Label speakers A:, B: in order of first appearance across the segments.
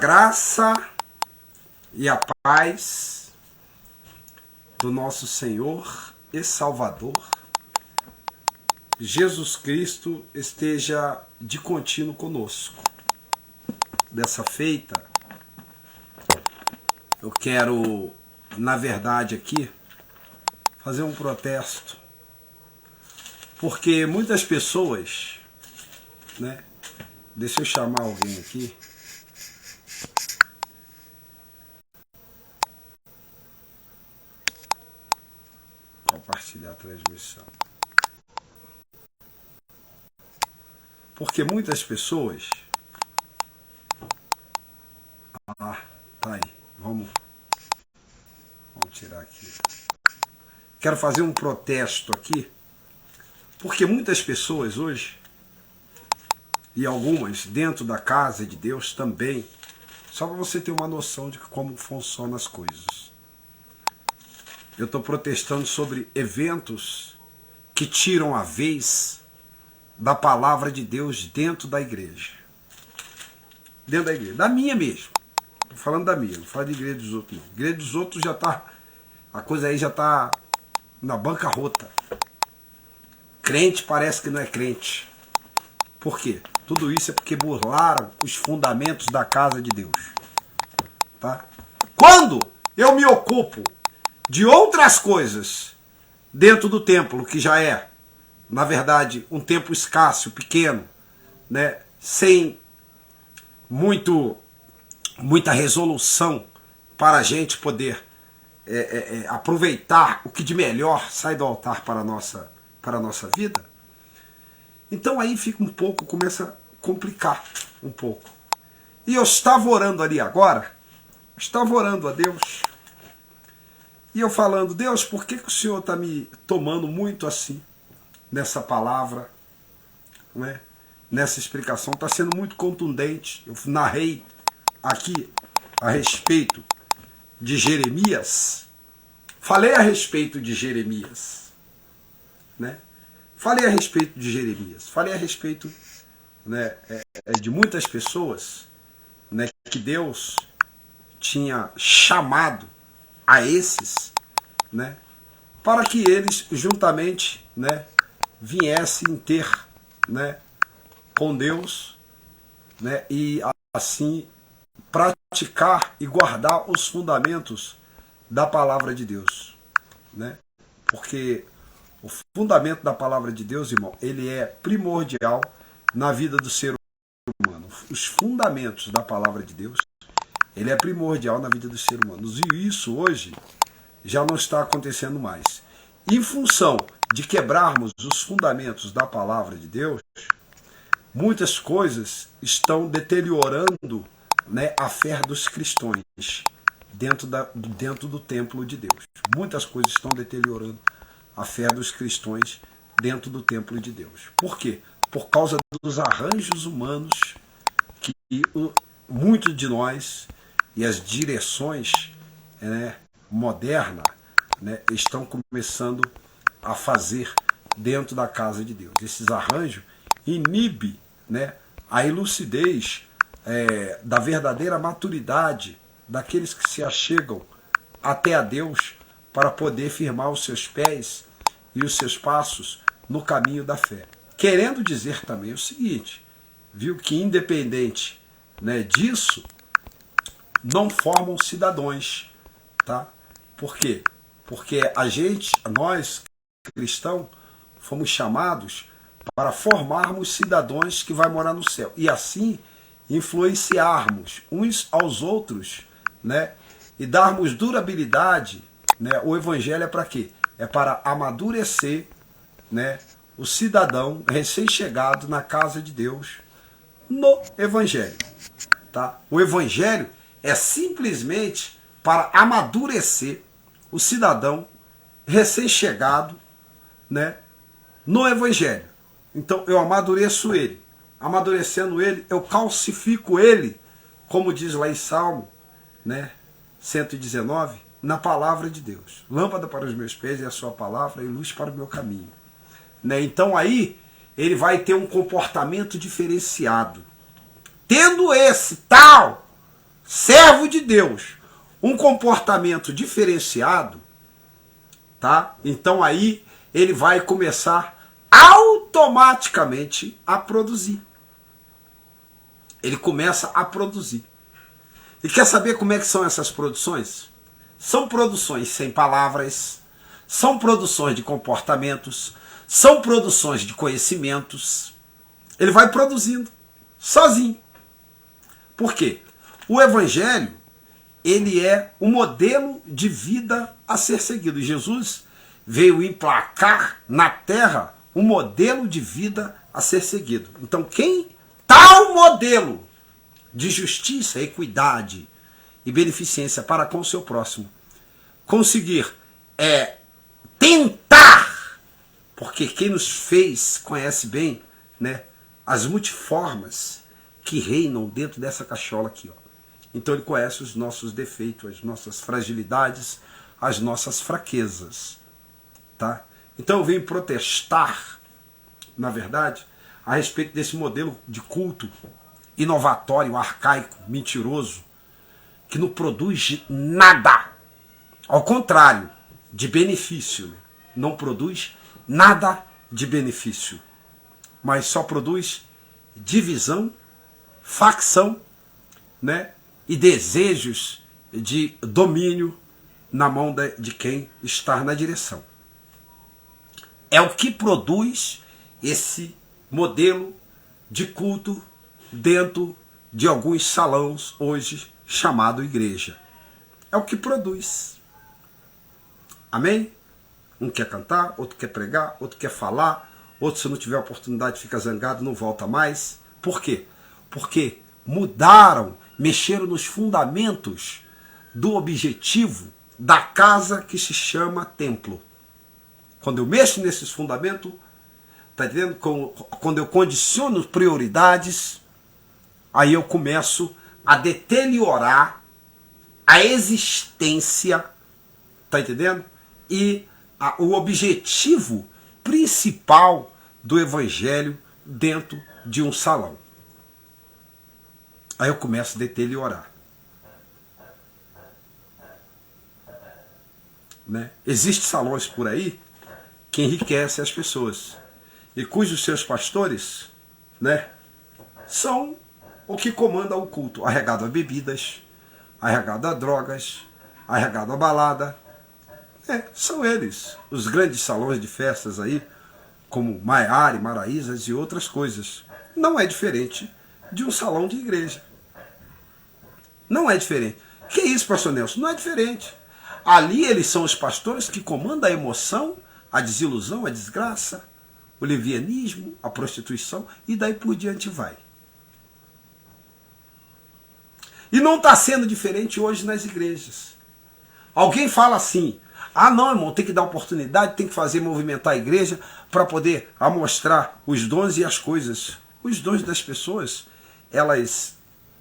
A: graça e a paz do nosso Senhor e Salvador Jesus Cristo esteja de contínuo conosco. Dessa feita, eu quero, na verdade, aqui fazer um protesto, porque muitas pessoas, né? Deixa eu chamar alguém aqui. Compartilhar a transmissão. Porque muitas pessoas... tá aí. Vamos tirar aqui. Quero fazer um protesto aqui, porque muitas pessoas hoje, e algumas dentro da casa de Deus também, só para você ter uma noção de como funcionam as coisas. Eu estou protestando sobre eventos que tiram a vez da palavra de Deus dentro da igreja. Dentro da igreja. Da minha mesmo. Estou falando da minha, não falo de igreja dos outros não. Igreja dos outros já está... A coisa aí já está na bancarrota. Crente parece que não é crente. Por quê? Tudo isso é porque burlaram os fundamentos da casa de Deus. Tá? Quando eu me ocupo de outras coisas dentro do templo, que já é, na verdade, um templo escasso, pequeno, né, sem muita resolução para a gente poder aproveitar o que de melhor sai do altar para a nossa vida, então aí fica começa a complicar um pouco. E eu estava orando ali agora, estava orando a Deus, e eu falando, Deus, por que o Senhor está me tomando muito assim, nessa palavra, né? Nessa explicação, está sendo muito contundente. Eu narrei aqui a respeito de Jeremias, falei a respeito de Jeremias, né? Falei a respeito de Jeremias, falei a respeito, né, de muitas pessoas, né, que Deus tinha chamado a esses, né, para que eles juntamente, né, viessem ter, né, com Deus, né, e assim praticar e guardar os fundamentos da palavra de Deus, né? Porque o fundamento da palavra de Deus, irmão, ele é primordial na vida do ser humano. Os fundamentos da palavra de Deus, ele é primordial na vida dos seres humanos. E isso hoje já não está acontecendo mais. Em função de quebrarmos os fundamentos da palavra de Deus, muitas coisas estão deteriorando, né, a fé dos cristãos dentro do templo de Deus. Muitas coisas estão deteriorando a fé dos cristãos dentro do templo de Deus. Por quê? Por causa dos arranjos humanos que muitos de nós e as direções, né, modernas, né, estão começando a fazer dentro da casa de Deus. Esses arranjos inibem, né, a lucidez da verdadeira maturidade daqueles que se achegam até a Deus para poder firmar os seus pés e os seus passos no caminho da fé. Querendo dizer também o seguinte, viu, que independente, né, disso, não formam cidadãos, tá? Por quê? Porque nós cristãos, fomos chamados para formarmos cidadãos que vai morar no céu. E assim influenciarmos uns aos outros, né? E darmos durabilidade, né? O evangelho é para quê? É para amadurecer, né, o cidadão recém-chegado na casa de Deus no evangelho. Tá? O evangelho é simplesmente para amadurecer o cidadão recém-chegado, né, no evangelho. Então eu amadureço ele. Amadurecendo ele, eu calcifico ele, como diz lá em Salmo, né, 119, na palavra de Deus. Lâmpada para os meus pés é a sua palavra e luz para o meu caminho. Né? Então aí ele vai ter um comportamento diferenciado. Tendo esse tal Deus um comportamento diferenciado, tá? Então aí ele vai começar automaticamente a produzir. Ele começa a produzir. E quer saber como é que são essas produções? São produções sem palavras, são produções de comportamentos, são produções de conhecimentos. Ele vai produzindo, sozinho. Por quê? O Evangelho, ele é o modelo de vida a ser seguido. E Jesus veio emplacar na terra um modelo de vida a ser seguido. Então, quem tal modelo de justiça, equidade e beneficência para com o seu próximo conseguir tentar, porque quem nos fez conhece bem, né, as multiformas que reinam dentro dessa cachola aqui, ó. Então ele conhece os nossos defeitos, as nossas fragilidades, as nossas fraquezas, tá? Então eu venho protestar, na verdade, a respeito desse modelo de culto inovatório, arcaico, mentiroso, que não produz nada, ao contrário, de benefício, né? Não produz nada de benefício, mas só produz divisão, facção, né? E desejos de domínio na mão de quem está na direção. É o que produz esse modelo de culto dentro de alguns salões hoje chamado igreja. É o que produz. Amém? Um quer cantar, outro quer pregar, outro quer falar, outro, se não tiver oportunidade, fica zangado, não volta mais. Por quê? Porque mudaram, mexeram nos fundamentos do objetivo da casa que se chama templo. Quando eu mexo nesses fundamentos, tá entendendo? Quando eu condiciono prioridades, aí eu começo a deteriorar a existência, tá entendendo? E o objetivo principal do evangelho dentro de um salão. Aí eu começo a deteriorar. Né? Existem salões por aí que enriquecem as pessoas e cujos seus pastores, né, são o que comanda o culto, arregado a bebidas, arregado a drogas, arregado a balada. São eles, os grandes salões de festas aí, como Maiara, Maraísas e outras coisas. Não é diferente de um salão de igreja. Não é diferente. Que isso, pastor Nelson? Não é diferente. Ali eles são os pastores que comandam a emoção, a desilusão, a desgraça, o levianismo, a prostituição, e daí por diante vai. E não está sendo diferente hoje nas igrejas. Alguém fala assim: ah não, irmão, tem que dar oportunidade, tem que fazer movimentar a igreja para poder mostrar os dons e as coisas. Os dons das pessoas, elas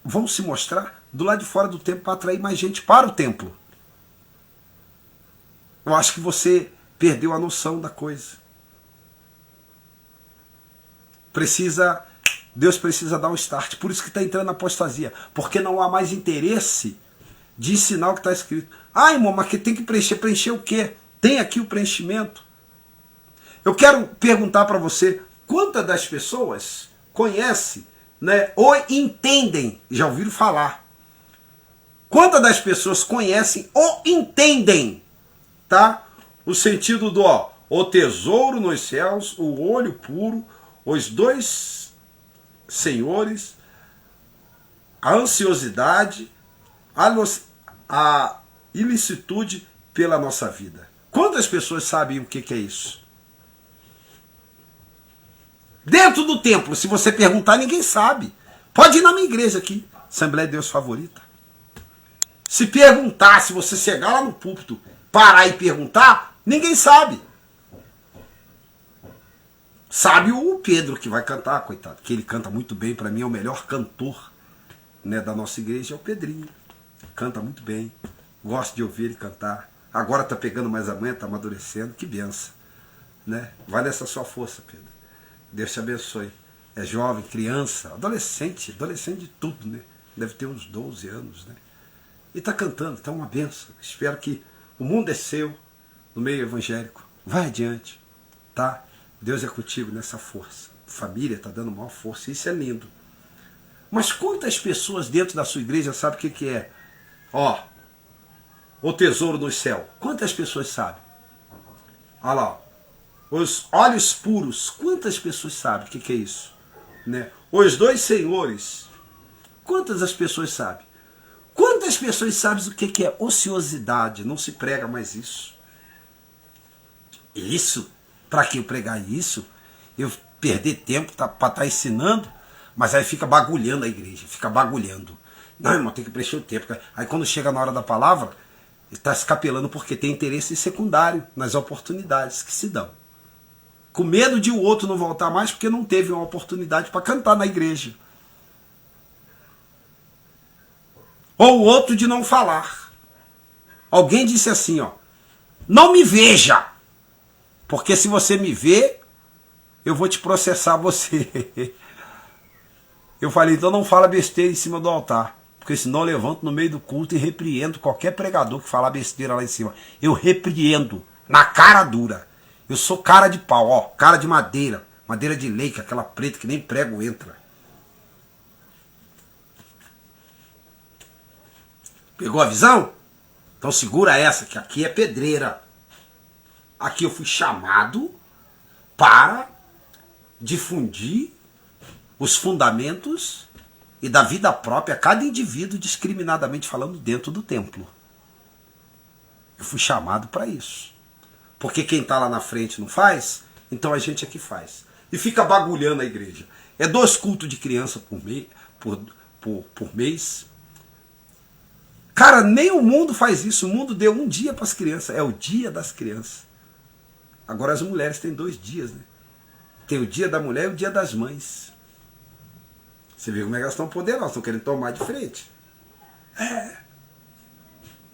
A: vão se mostrar do lado de fora do templo para atrair mais gente para o templo. Eu acho que você perdeu a noção da coisa. Deus precisa dar um start. Por isso que está entrando na apostasia. Porque não há mais interesse de ensinar o que está escrito. Ah, irmão, mas que tem que preencher. Preencher o quê? Tem aqui o preenchimento. Eu quero perguntar para você, quantas das pessoas conhecem, né, ou entendem, já ouviram falar? Quantas das pessoas conhecem ou entendem, tá? O sentido do o tesouro nos céus, o olho puro, os dois senhores, a ansiosidade, a ilicitude pela nossa vida. Quantas pessoas sabem o que é isso? Dentro do templo, se você perguntar, ninguém sabe. Pode ir na minha igreja aqui, Assembleia de Deus Favorita. Se perguntar, se você chegar lá no púlpito, parar e perguntar, ninguém sabe. Sabe o Pedro que vai cantar, coitado, que ele canta muito bem, para mim é o melhor cantor, né, da nossa igreja, é o Pedrinho. Canta muito bem, gosto de ouvir ele cantar. Agora está pegando mais a manha, está amadurecendo, que benção. Né? Vai nessa sua força, Pedro. Deus te abençoe. É jovem, criança, adolescente de tudo, né? Deve ter uns 12 anos, né? E está cantando, está uma benção. Espero que o mundo é seu, no meio evangélico. Vai adiante, tá? Deus é contigo nessa força. Família está dando maior força, isso é lindo. Mas quantas pessoas dentro da sua igreja sabem o que é? Ó, o tesouro no céu. Quantas pessoas sabem? Olha lá, os olhos puros. Quantas pessoas sabem o que é isso? Né? Os dois senhores. Quantas as pessoas sabem? Quantas pessoas sabem o que é ociosidade? Não se prega mais isso. Isso? Para que eu pregar isso? Eu perder tempo para estar ensinando? Mas aí fica bagulhando a igreja, fica bagulhando. Não, irmão, tem que preencher o tempo. Aí quando chega na hora da palavra, está escapelando porque tem interesse secundário nas oportunidades que se dão. Com medo de o outro não voltar mais porque não teve uma oportunidade para cantar na igreja. Ou o outro de não falar. Alguém disse assim, ó, não me veja, porque se você me vê, eu vou te processar você. Eu falei, então não fala besteira em cima do altar, porque senão eu levanto no meio do culto e repreendo qualquer pregador que falar besteira lá em cima. Eu repreendo, na cara dura. Eu sou cara de pau, ó, cara de madeira, madeira de leica, aquela preta que nem prego entra. Pegou a visão? Então segura essa, que aqui é pedreira. Aqui eu fui chamado para difundir os fundamentos e da vida própria a cada indivíduo, discriminadamente falando, dentro do templo. Eu fui chamado para isso. Porque quem está lá na frente não faz, então a gente aqui faz. E fica bagulhando a igreja. É 2 cultos de criança por mês. Cara, nem o mundo faz isso. O mundo deu um dia para as crianças. É o dia das crianças. Agora as mulheres têm 2 dias, né? Tem o dia da mulher e o dia das mães. Você vê como é que elas estão poderosas, estão querendo tomar de frente. É.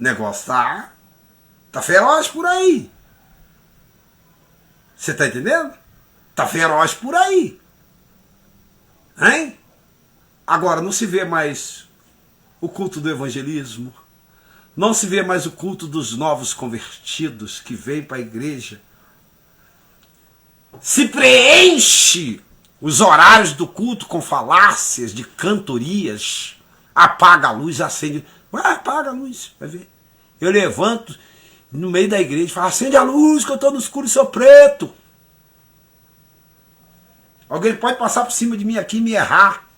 A: O negócio tá feroz por aí. Você tá entendendo? Tá feroz por aí. Hein? Agora não se vê mais o culto do evangelismo. Não se vê mais o culto dos novos convertidos que vêm para a igreja. Se preenche os horários do culto com falácias de cantorias. Apaga a luz, acende. Apaga a luz, vai ver. Eu levanto no meio da igreja e falo, acende a luz que eu estou no escuro e sou preto. Alguém pode passar por cima de mim aqui e me errar.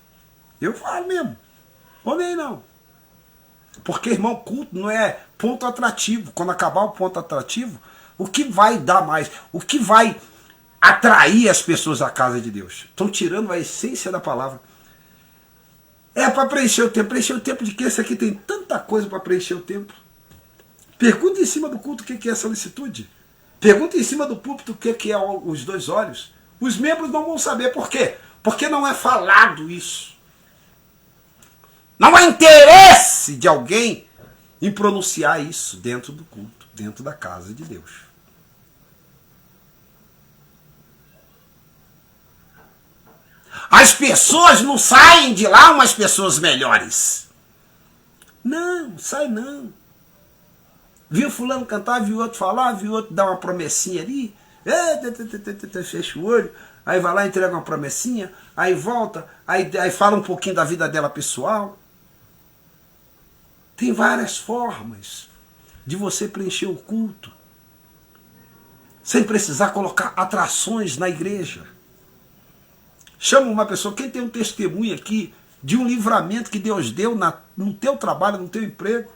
A: Eu falo mesmo. Homem não. Porque, irmão, culto não é ponto atrativo. Quando acabar o ponto atrativo, o que vai dar mais? O que vai atrair as pessoas à casa de Deus? Estão tirando a essência da palavra. É para preencher o tempo. Preencher o tempo de quê? Esse aqui tem tanta coisa para preencher o tempo. Pergunta em cima do culto o que é solicitude. Pergunta em cima do púlpito o que é os 2 olhos. Os membros não vão saber por quê. Porque não é falado isso. Não há interesse de alguém em pronunciar isso dentro do culto, dentro da casa de Deus. As pessoas não saem de lá umas pessoas melhores. Não, sai não. Viu fulano cantar, viu outro falar, viu outro dar uma promessinha ali. Fecha o olho, aí vai lá e entrega uma promessinha, aí volta, aí fala um pouquinho da vida dela pessoal. Tem várias formas de você preencher o culto sem precisar colocar atrações na igreja. Chama uma pessoa, quem tem um testemunho aqui de um livramento que Deus deu no teu trabalho, no teu emprego,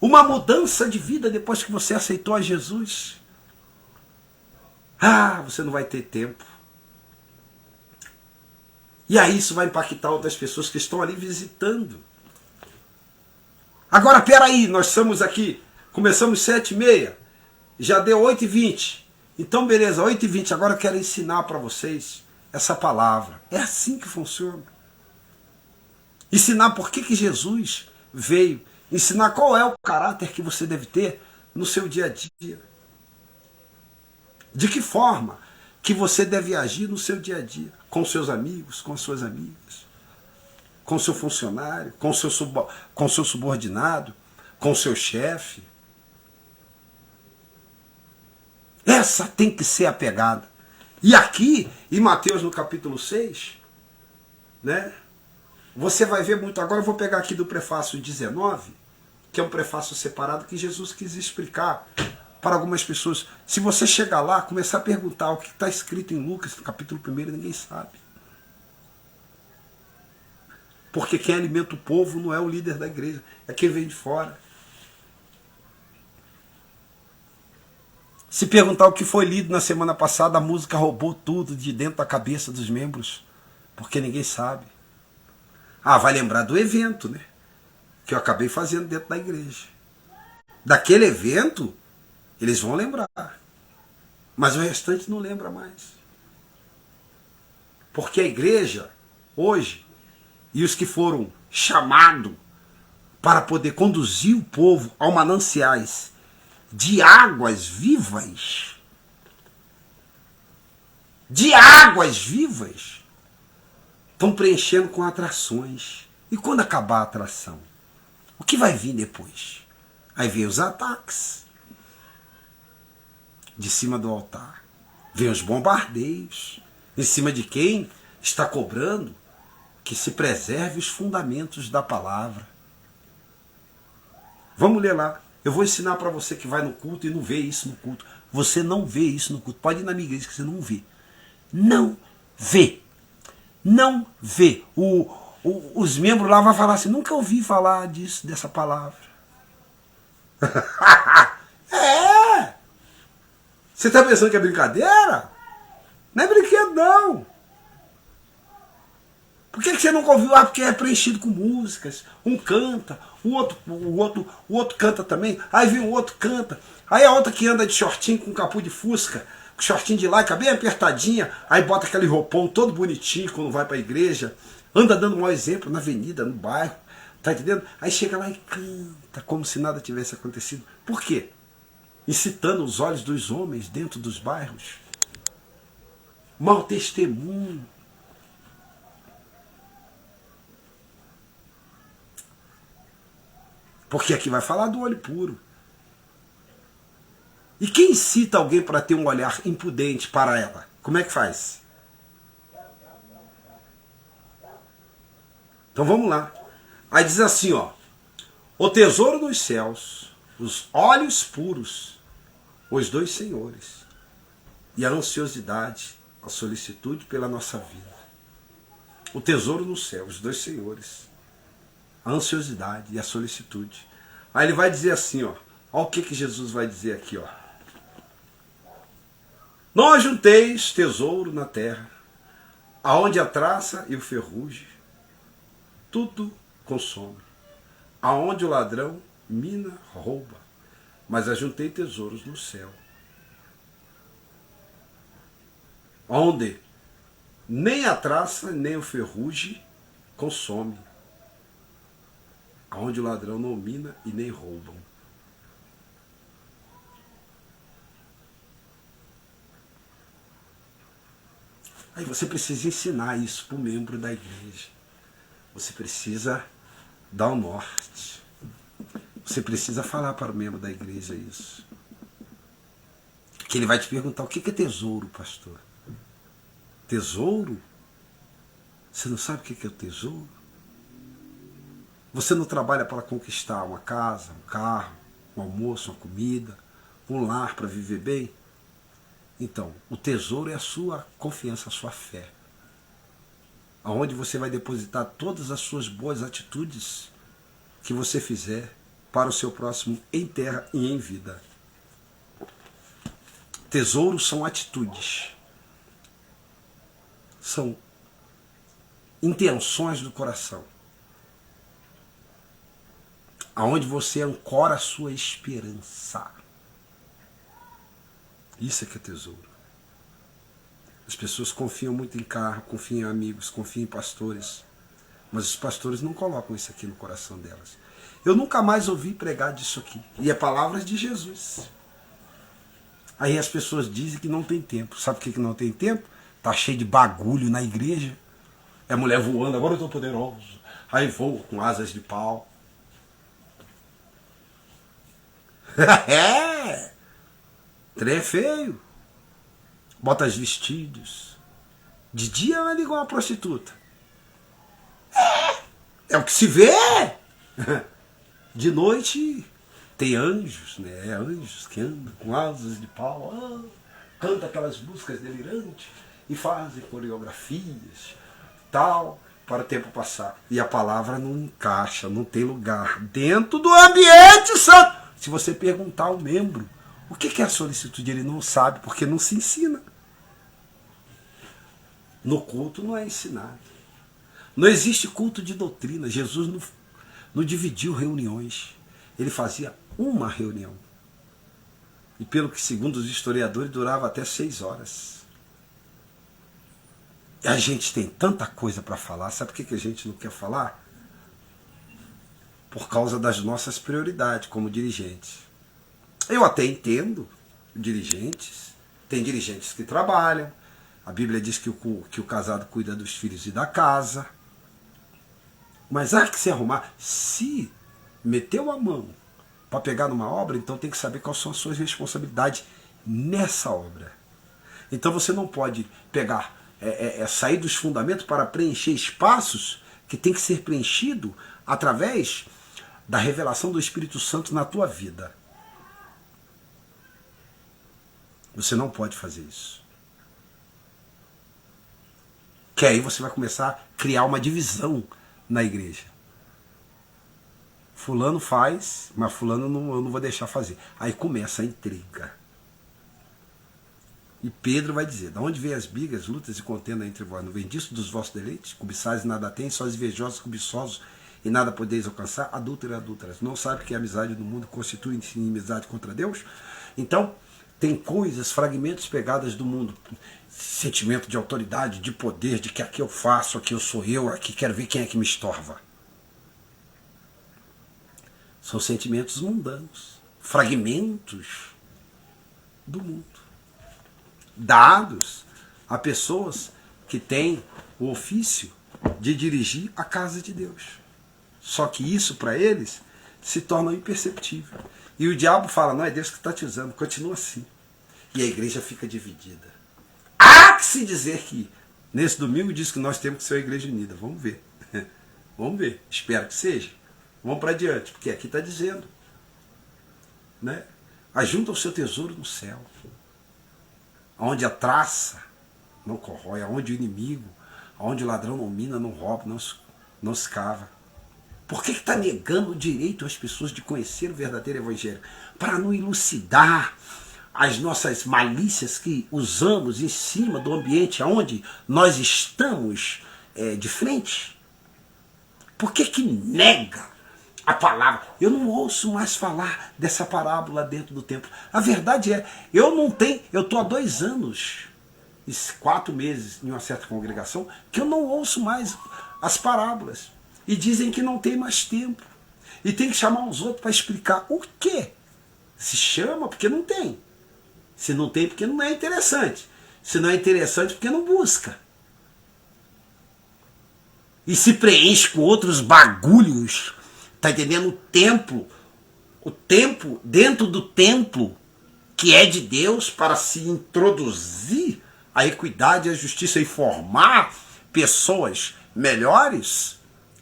A: uma mudança de vida depois que você aceitou a Jesus. Você não vai ter tempo. E aí isso vai impactar outras pessoas que estão ali visitando. Agora, peraí, nós estamos aqui, começamos 7h30, já deu 8h20. Então, beleza, 8h20, agora eu quero ensinar para vocês essa palavra. É assim que funciona. Ensinar por que Jesus veio. Ensinar qual é o caráter que você deve ter no seu dia a dia. De que forma que você deve agir no seu dia a dia. Com seus amigos, com as suas amigas. com seu funcionário, com seu subordinado, com seu chefe. Essa tem que ser a pegada. E aqui, em Mateus no capítulo 6, né, você vai ver muito. Agora eu vou pegar aqui do prefácio 19, que é um prefácio separado que Jesus quis explicar para algumas pessoas. Se você chegar lá, começar a perguntar o que está escrito em Lucas, no capítulo 1, ninguém sabe. Porque quem alimenta o povo não é o líder da igreja, é quem vem de fora. Se perguntar o que foi lido na semana passada, a música roubou tudo de dentro da cabeça dos membros, porque ninguém sabe. Ah, vai lembrar do evento, né? Que eu acabei fazendo dentro da igreja. Daquele evento, eles vão lembrar. Mas o restante não lembra mais. Porque a igreja, hoje, e os que foram chamados para poder conduzir o povo ao mananciais de águas vivas, estão preenchendo com atrações. E quando acabar a atração, o que vai vir depois? Aí vem os ataques de cima do altar, vem os bombardeios em cima de quem está cobrando que se preserve os fundamentos da palavra. Vamos ler lá. Eu vou ensinar para você que vai no culto e não vê isso no culto. Você não vê isso no culto. Pode ir na minha igreja que você não vê. Não vê. Não vê. Os membros lá vão falar assim, nunca ouvi falar disso, dessa palavra. É! Você está pensando que é brincadeira? Não é brinquedo, não. Por que você nunca ouviu? Ah, porque é preenchido com músicas. Um canta, o outro canta também. Aí vem o outro canta. Aí a outra que anda de shortinho com capu de fusca, com shortinho de lycra bem apertadinha, aí bota aquele roupão todo bonitinho quando vai para a igreja, anda dando um mau exemplo na avenida, no bairro, tá entendendo? Aí chega lá e canta como se nada tivesse acontecido. Por quê? Incitando os olhos dos homens dentro dos bairros. Mau testemunho. Porque aqui vai falar do olho puro. E quem incita alguém para ter um olhar impudente para ela? Como é que faz? Então vamos lá. Aí diz assim, ó. O tesouro dos céus, os olhos puros, os dois senhores. E a ansiosidade, a solicitude pela nossa vida. O tesouro no céu, os dois senhores. A ansiosidade e a solicitude. Aí ele vai dizer assim, ó. Olha o que Jesus vai dizer aqui, ó. Não ajunteis tesouro na terra, aonde a traça e o ferrugem tudo consome, aonde o ladrão mina, rouba, mas ajuntei tesouros no céu, onde nem a traça nem o ferrugem consome, aonde o ladrão não mina e nem roubam. Aí você precisa ensinar isso para o membro da igreja. Você precisa dar o norte. Você precisa falar para o membro da igreja isso. Que ele vai te perguntar, o que é tesouro, pastor? Tesouro? Você não sabe o que é o tesouro? Você não trabalha para conquistar uma casa, um carro, um almoço, uma comida, um lar para viver bem? Então, o tesouro é a sua confiança, a sua fé. Aonde você vai depositar todas as suas boas atitudes que você fizer para o seu próximo em terra e em vida. Tesouros são atitudes. São intenções do coração. Aonde você ancora a sua esperança. Isso é que é tesouro. As pessoas confiam muito em carro, confiam em amigos, confiam em pastores. Mas os pastores não colocam isso aqui no coração delas. Eu nunca mais ouvi pregar disso aqui. E é palavras de Jesus. Aí as pessoas dizem que não tem tempo. Sabe por que não tem tempo? Tá cheio de bagulho na igreja. É mulher voando, agora eu estou poderoso. Aí voa com asas de pau. É! Trem é feio. Bota os vestidos. De dia ela liga uma prostituta. É o que se vê. De noite tem anjos, né? Anjos que andam com asas de pau. Canta aquelas músicas delirantes e fazem coreografias, tal, para o tempo passar. E a palavra não encaixa, não tem lugar dentro do ambiente santo. Se você perguntar ao membro o que é a solicitude, ele não sabe, porque não se ensina. No culto não é ensinado. Não existe culto de doutrina. Jesus não dividiu reuniões. Ele fazia uma reunião. E pelo que, segundo os historiadores, durava até 6 horas. E a gente tem tanta coisa para falar. Sabe por que a gente não quer falar? Por causa das nossas prioridades como dirigentes. Eu até entendo dirigentes. Tem dirigentes que trabalham. A Bíblia diz que o casado cuida dos filhos e da casa. Mas há que se arrumar. Se meteu a mão para pegar numa obra, então tem que saber quais são as suas responsabilidades nessa obra. Então você não pode pegar, sair dos fundamentos para preencher espaços que tem que ser preenchido através da revelação do Espírito Santo na tua vida. Você não pode fazer isso. Que aí você vai começar a criar uma divisão na igreja. Fulano faz, mas fulano eu não vou deixar fazer. Aí começa a intriga. E Pedro vai dizer: da onde vêm as brigas, lutas e contenda entre vós? Não vem disso dos vossos deleites? Cobiçais e nada têm, sós invejosos, cobiçosos e nada podeis alcançar? Adúltero e adúlteras. Não sabe que a amizade no mundo constitui inimizade contra Deus? Então, tem coisas, fragmentos pegadas do mundo. Sentimento de autoridade, de poder, de que aqui eu faço, aqui eu sou eu, aqui quero ver quem é que me estorva. São sentimentos mundanos, fragmentos do mundo, dados a pessoas que têm o ofício de dirigir a casa de Deus. Só que isso para eles se torna imperceptível. E o diabo fala: não, é Deus que está te usando, continua assim. E a igreja fica dividida. Há que se dizer que nesse domingo diz que nós temos que ser uma igreja unida. Vamos ver. Vamos ver. Espero que seja. Vamos para adiante, porque aqui está dizendo, né? Ajunta o seu tesouro no céu, onde a traça não corrói, onde o inimigo, onde o ladrão não mina, não rouba, não se cava. Por que está negando o direito às pessoas de conhecer o verdadeiro evangelho? Para não elucidar as nossas malícias que usamos em cima do ambiente onde nós estamos de frente? Por que nega a palavra? Eu não ouço mais falar dessa parábola dentro do templo. A verdade é, eu estou há 2 anos e 4 meses em uma certa congregação que eu não ouço mais as parábolas. E dizem que não tem mais tempo. E tem que chamar os outros para explicar o quê? Se chama porque não tem. Se não tem, porque não é interessante. Se não é interessante, porque não busca. E se preenche com outros bagulhos. Tá entendendo? O tempo dentro do templo, que é de Deus, para se introduzir a equidade e a justiça e formar pessoas melhores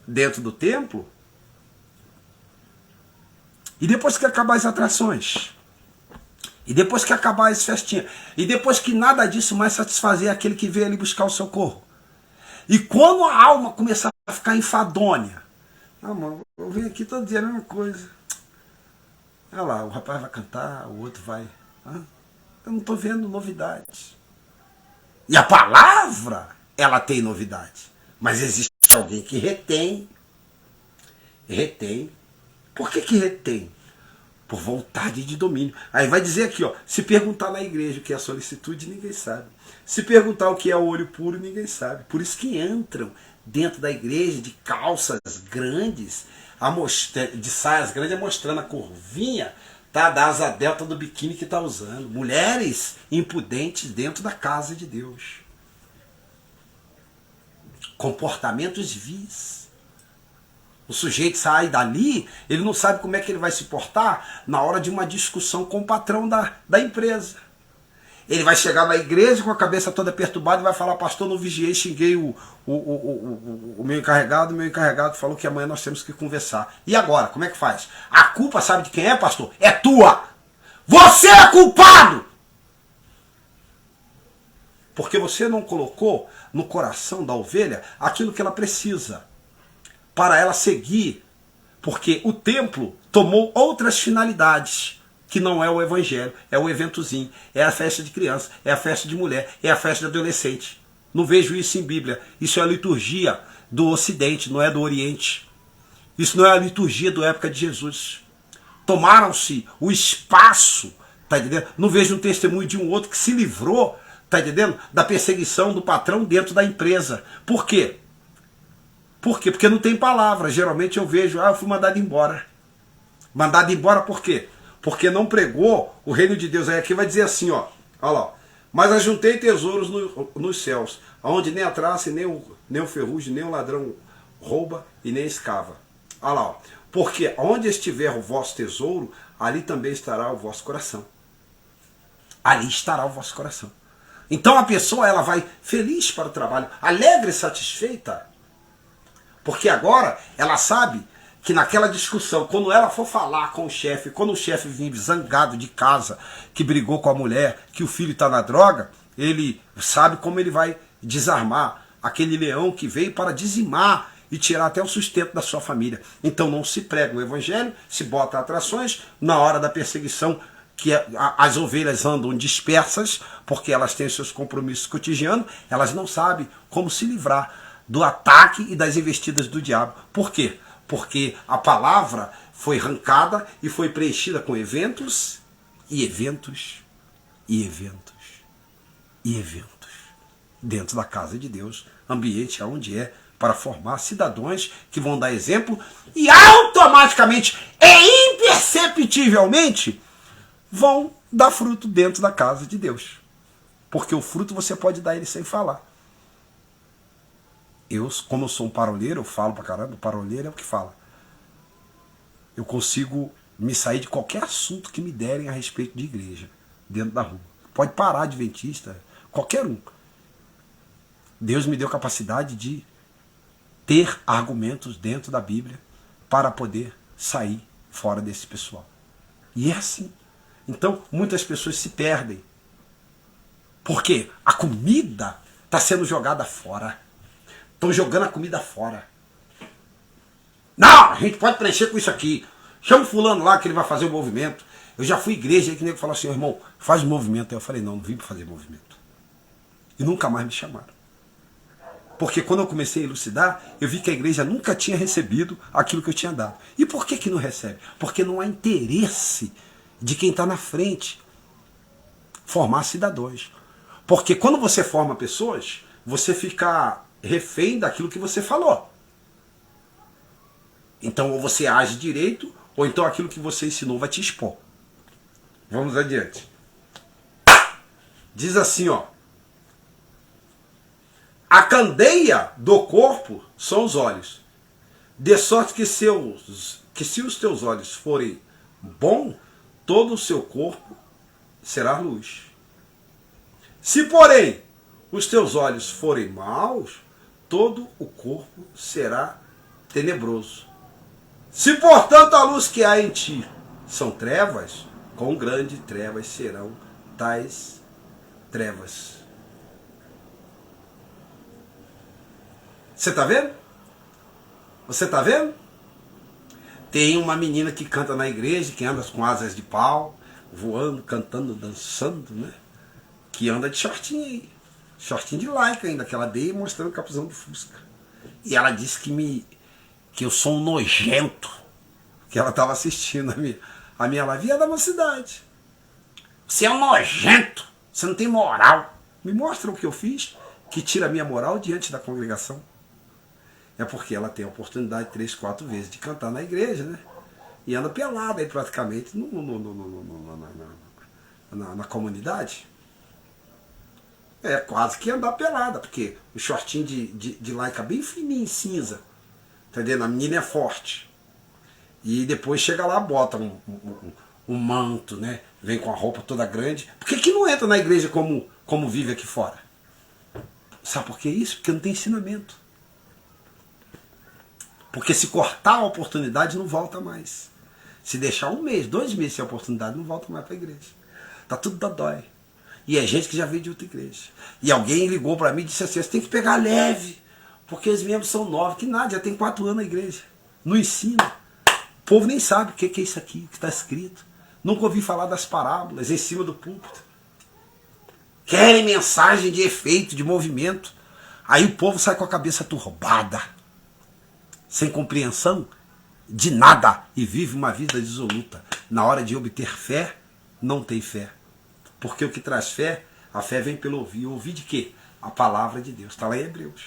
A: dentro do templo. E depois que acabar as atrações, e depois que acabar as festinhas, e depois que nada disso mais satisfazer aquele que veio ali buscar o socorro, e quando a alma começar a ficar enfadonha, mano, eu venho aqui todo dia a mesma coisa. Olha lá, o rapaz vai cantar, o outro vai. Eu não estou vendo novidades. E a palavra, ela tem novidade. Mas existe alguém que retém. Retém. Por que retém? Por vontade de domínio. Aí vai dizer aqui, ó, se perguntar na igreja o que é a solicitude, ninguém sabe. Se perguntar o que é o olho puro, ninguém sabe. Por isso que entram dentro da igreja de calças grandes, de saias grandes, mostrando a curvinha, tá, da asa delta do biquíni que está usando. Mulheres impudentes dentro da casa de Deus. Comportamentos vis. O sujeito sai dali, ele não sabe como é que ele vai se portar na hora de uma discussão com o patrão da empresa. Ele vai chegar na igreja com a cabeça toda perturbada e vai falar: pastor, não vigiei, xinguei o meu encarregado falou que amanhã nós temos que conversar. E agora, como é que faz? A culpa, sabe de quem é, pastor? É tua! Você é culpado! Porque você não colocou no coração da ovelha aquilo que ela precisa para ela seguir. Porque o templo tomou outras finalidades, que não é o evangelho, é o eventozinho, é a festa de criança, é a festa de mulher, é a festa de adolescente. Não vejo isso em Bíblia. Isso é a liturgia do Ocidente, não é do Oriente. Isso não é a liturgia da época de Jesus. Tomaram-se o espaço, tá entendendo? Não vejo um testemunho de um outro que se livrou, tá entendendo? Da perseguição do patrão dentro da empresa. Por quê? Por quê? Porque não tem palavra. Geralmente eu vejo: eu fui mandado embora. Mandado embora por quê? Porque não pregou o reino de Deus. Aí aqui vai dizer assim, ó, olha lá: mas ajuntei tesouros nos céus, onde nem a traça, nem o ferrugem, nem o ladrão rouba e nem escava. Olha lá, ó. Porque onde estiver o vosso tesouro, ali também estará o vosso coração. Ali estará o vosso coração. Então a pessoa, ela vai feliz para o trabalho, alegre e satisfeita, porque agora ela sabe que naquela discussão, quando ela for falar com o chefe, quando o chefe vir zangado de casa, que brigou com a mulher, que o filho está na droga, ele sabe como ele vai desarmar aquele leão que veio para dizimar e tirar até o sustento da sua família. Então não se prega o evangelho, se bota atrações, na hora da perseguição, que as ovelhas andam dispersas, porque elas têm seus compromissos cotidianos, elas não sabem como se livrar do ataque e das investidas do diabo. Por quê? Porque a palavra foi arrancada e foi preenchida com eventos e eventos e eventos e eventos dentro da casa de Deus, ambiente onde é para formar cidadãos que vão dar exemplo e automaticamente e imperceptivelmente vão dar fruto dentro da casa de Deus. Porque o fruto você pode dar ele sem falar. Como eu sou um paroleiro, eu falo pra caramba, o paroleiro é o que fala. Eu consigo me sair de qualquer assunto que me derem a respeito de igreja, dentro da rua. Pode parar adventista, qualquer um. Deus me deu capacidade de ter argumentos dentro da Bíblia para poder sair fora desse pessoal. E é assim. Então, muitas pessoas se perdem. Porque a comida está sendo jogada fora. Estão jogando a comida fora. Não, a gente pode preencher com isso aqui. Chama o fulano lá que ele vai fazer o movimento. Eu já fui igreja aí que o nego falou assim: irmão, faz o movimento. Aí eu falei: não vim para fazer movimento. E nunca mais me chamaram. Porque quando eu comecei a elucidar, eu vi que a igreja nunca tinha recebido aquilo que eu tinha dado. E por que não recebe? Porque não há interesse de quem está na frente formar cidadãos. Porque quando você forma pessoas, você fica refém daquilo que você falou. Então ou você age direito, ou então aquilo que você ensinou vai te expor. Vamos adiante. Diz assim, ó: a candeia do corpo são os olhos, de sorte que se os teus olhos forem bons, todo o seu corpo será luz. Se, porém, os teus olhos forem maus, todo o corpo será tenebroso. Se, portanto, a luz que há em ti são trevas, quão grandes trevas serão tais trevas. Você está vendo? Você está vendo? Tem uma menina que canta na igreja, que anda com asas de pau, voando, cantando, dançando, né? Que anda de shortinho aí. Shortinho de laica ainda, que ela dei mostrando o capuzão de Fusca. E ela disse que eu sou um nojento. Que ela estava assistindo a minha live. E é da mocidade. Você é um nojento. Você não tem moral. Me mostra o que eu fiz que tira a minha moral diante da congregação. É porque ela tem a oportunidade 3, 4 vezes de cantar na igreja, né? E anda pelada aí praticamente na comunidade. É quase que andar pelada, porque o shortinho de laica bem fininho, cinza. entendeu? A menina é forte. E depois chega lá, bota um manto, né? Vem com a roupa toda grande. Por que não entra na igreja como vive aqui fora? Sabe por que isso? Porque não tem ensinamento. Porque se cortar a oportunidade, não volta mais. Se deixar 1 mês, 2 meses sem oportunidade, não volta mais para a igreja. Tá tudo dodói. E é gente que já veio de outra igreja. E alguém ligou para mim e disse assim, você tem que pegar leve, porque os membros são novos. Que nada, já tem 4 anos na igreja. Não ensina. O povo nem sabe o que é isso aqui, o que está escrito. Nunca ouvi falar das parábolas em cima do púlpito. Querem mensagem de efeito, de movimento. Aí o povo sai com a cabeça turbada, sem compreensão de nada, e vive uma vida dissoluta. Na hora de obter fé, não tem fé. Porque o que traz fé, a fé vem pelo ouvir. Ouvir de quê? A palavra de Deus. Está lá em Hebreus.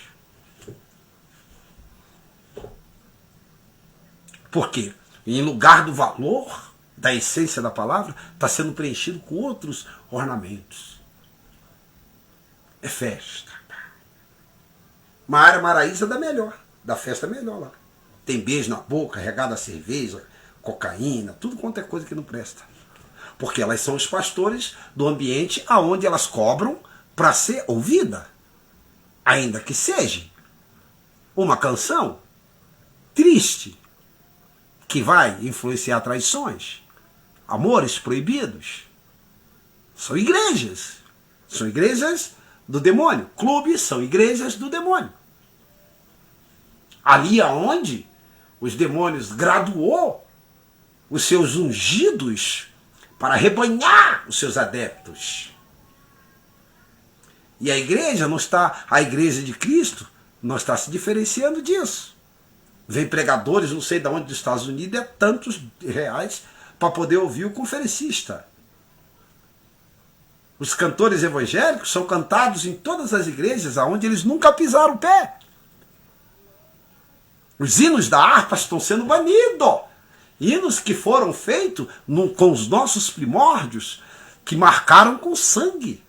A: Por quê? Em lugar do valor, da essência da palavra, está sendo preenchido com outros ornamentos. É festa. Maria Maraísa dá melhor. Da festa melhor lá. Tem beijo na boca, regada a cerveja, cocaína, tudo quanto é coisa que não presta. Porque elas são os pastores do ambiente aonde elas cobram para ser ouvida. Ainda que seja uma canção triste, que vai influenciar traições, amores proibidos. São igrejas. São igrejas do demônio. Clubes são igrejas do demônio. Ali aonde os demônios graduou os seus ungidos para rebanhar os seus adeptos. E a igreja não está, a igreja de Cristo não está se diferenciando disso. Vem pregadores, não sei de onde, dos Estados Unidos, é tantos reais para poder ouvir o conferencista. Os cantores evangélicos são cantados em todas as igrejas aonde eles nunca pisaram o pé. Os hinos da harpa estão sendo banidos. Hinos que foram feitos com os nossos primórdios, que marcaram com sangue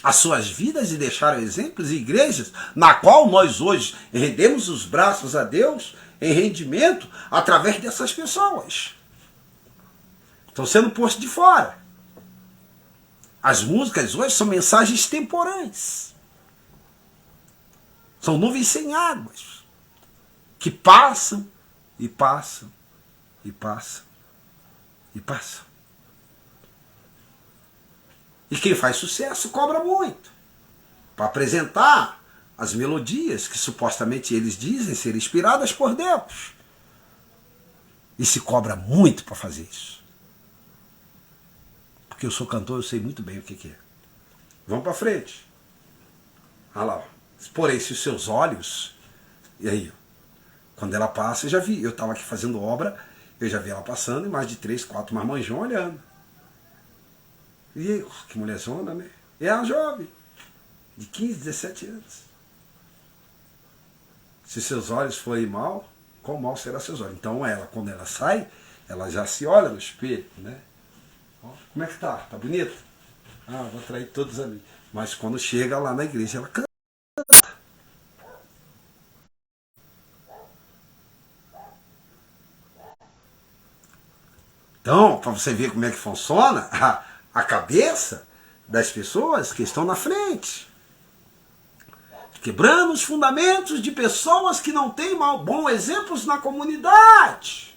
A: as suas vidas e deixaram exemplos e igrejas na qual nós hoje rendemos os braços a Deus em rendimento através dessas pessoas. Estão sendo postos de fora. As músicas hoje são mensagens temporãs. São nuvens sem águas que passam e passam e passam e passam. E quem faz sucesso cobra muito para apresentar as melodias que supostamente eles dizem ser inspiradas por Deus. E se cobra muito para fazer isso. Porque eu sou cantor, eu sei muito bem o que é. Vamos para frente. Olha lá. Porém, se os seus olhos... E aí, quando ela passa, eu já vi. Eu estava aqui fazendo obra, eu já vi ela passando e mais de 3, 4 marmanjões olhando. E aí, que mulherzona, né? É uma jovem, de 15, 17 anos. Se seus olhos forem mal, qual mal será seus olhos? Então ela, quando ela sai, ela já se olha no espelho, né? Como é que tá? Tá bonita? Ah, vou atrair todos a mim. Mas quando chega lá na igreja, ela canta. Então, para você ver como é que funciona a cabeça das pessoas que estão na frente. Quebrando os fundamentos de pessoas que não têm bons exemplos na comunidade.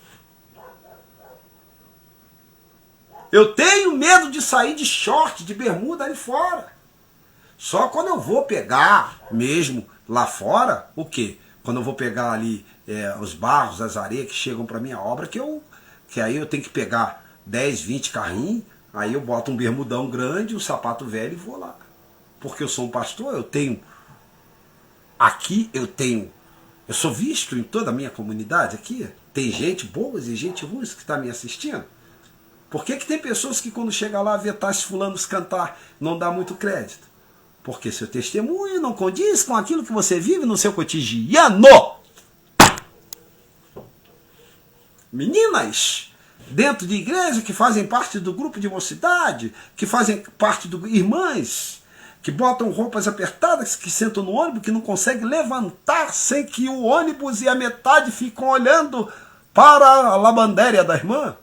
A: Eu tenho medo de sair de short, de bermuda ali fora. Só quando eu vou pegar mesmo lá fora, o quê? Quando eu vou pegar ali os barros, as areias que chegam para minha obra, que aí eu tenho que pegar 10, 20 carrinhos, aí eu boto um bermudão grande, um sapato velho e vou lá. Porque eu sou um pastor, eu sou visto em toda a minha comunidade aqui. Tem gente boa e gente ruim que está me assistindo. Por que tem pessoas que quando chega lá vê tais fulanos cantar, não dá muito crédito? Porque seu testemunho não condiz com aquilo que você vive no seu cotidiano. Meninas dentro de igreja que fazem parte do grupo de mocidade, que fazem parte do irmãs, que botam roupas apertadas, que sentam no ônibus, que não conseguem levantar sem que o ônibus e a metade ficam olhando para a lavanderia da irmã.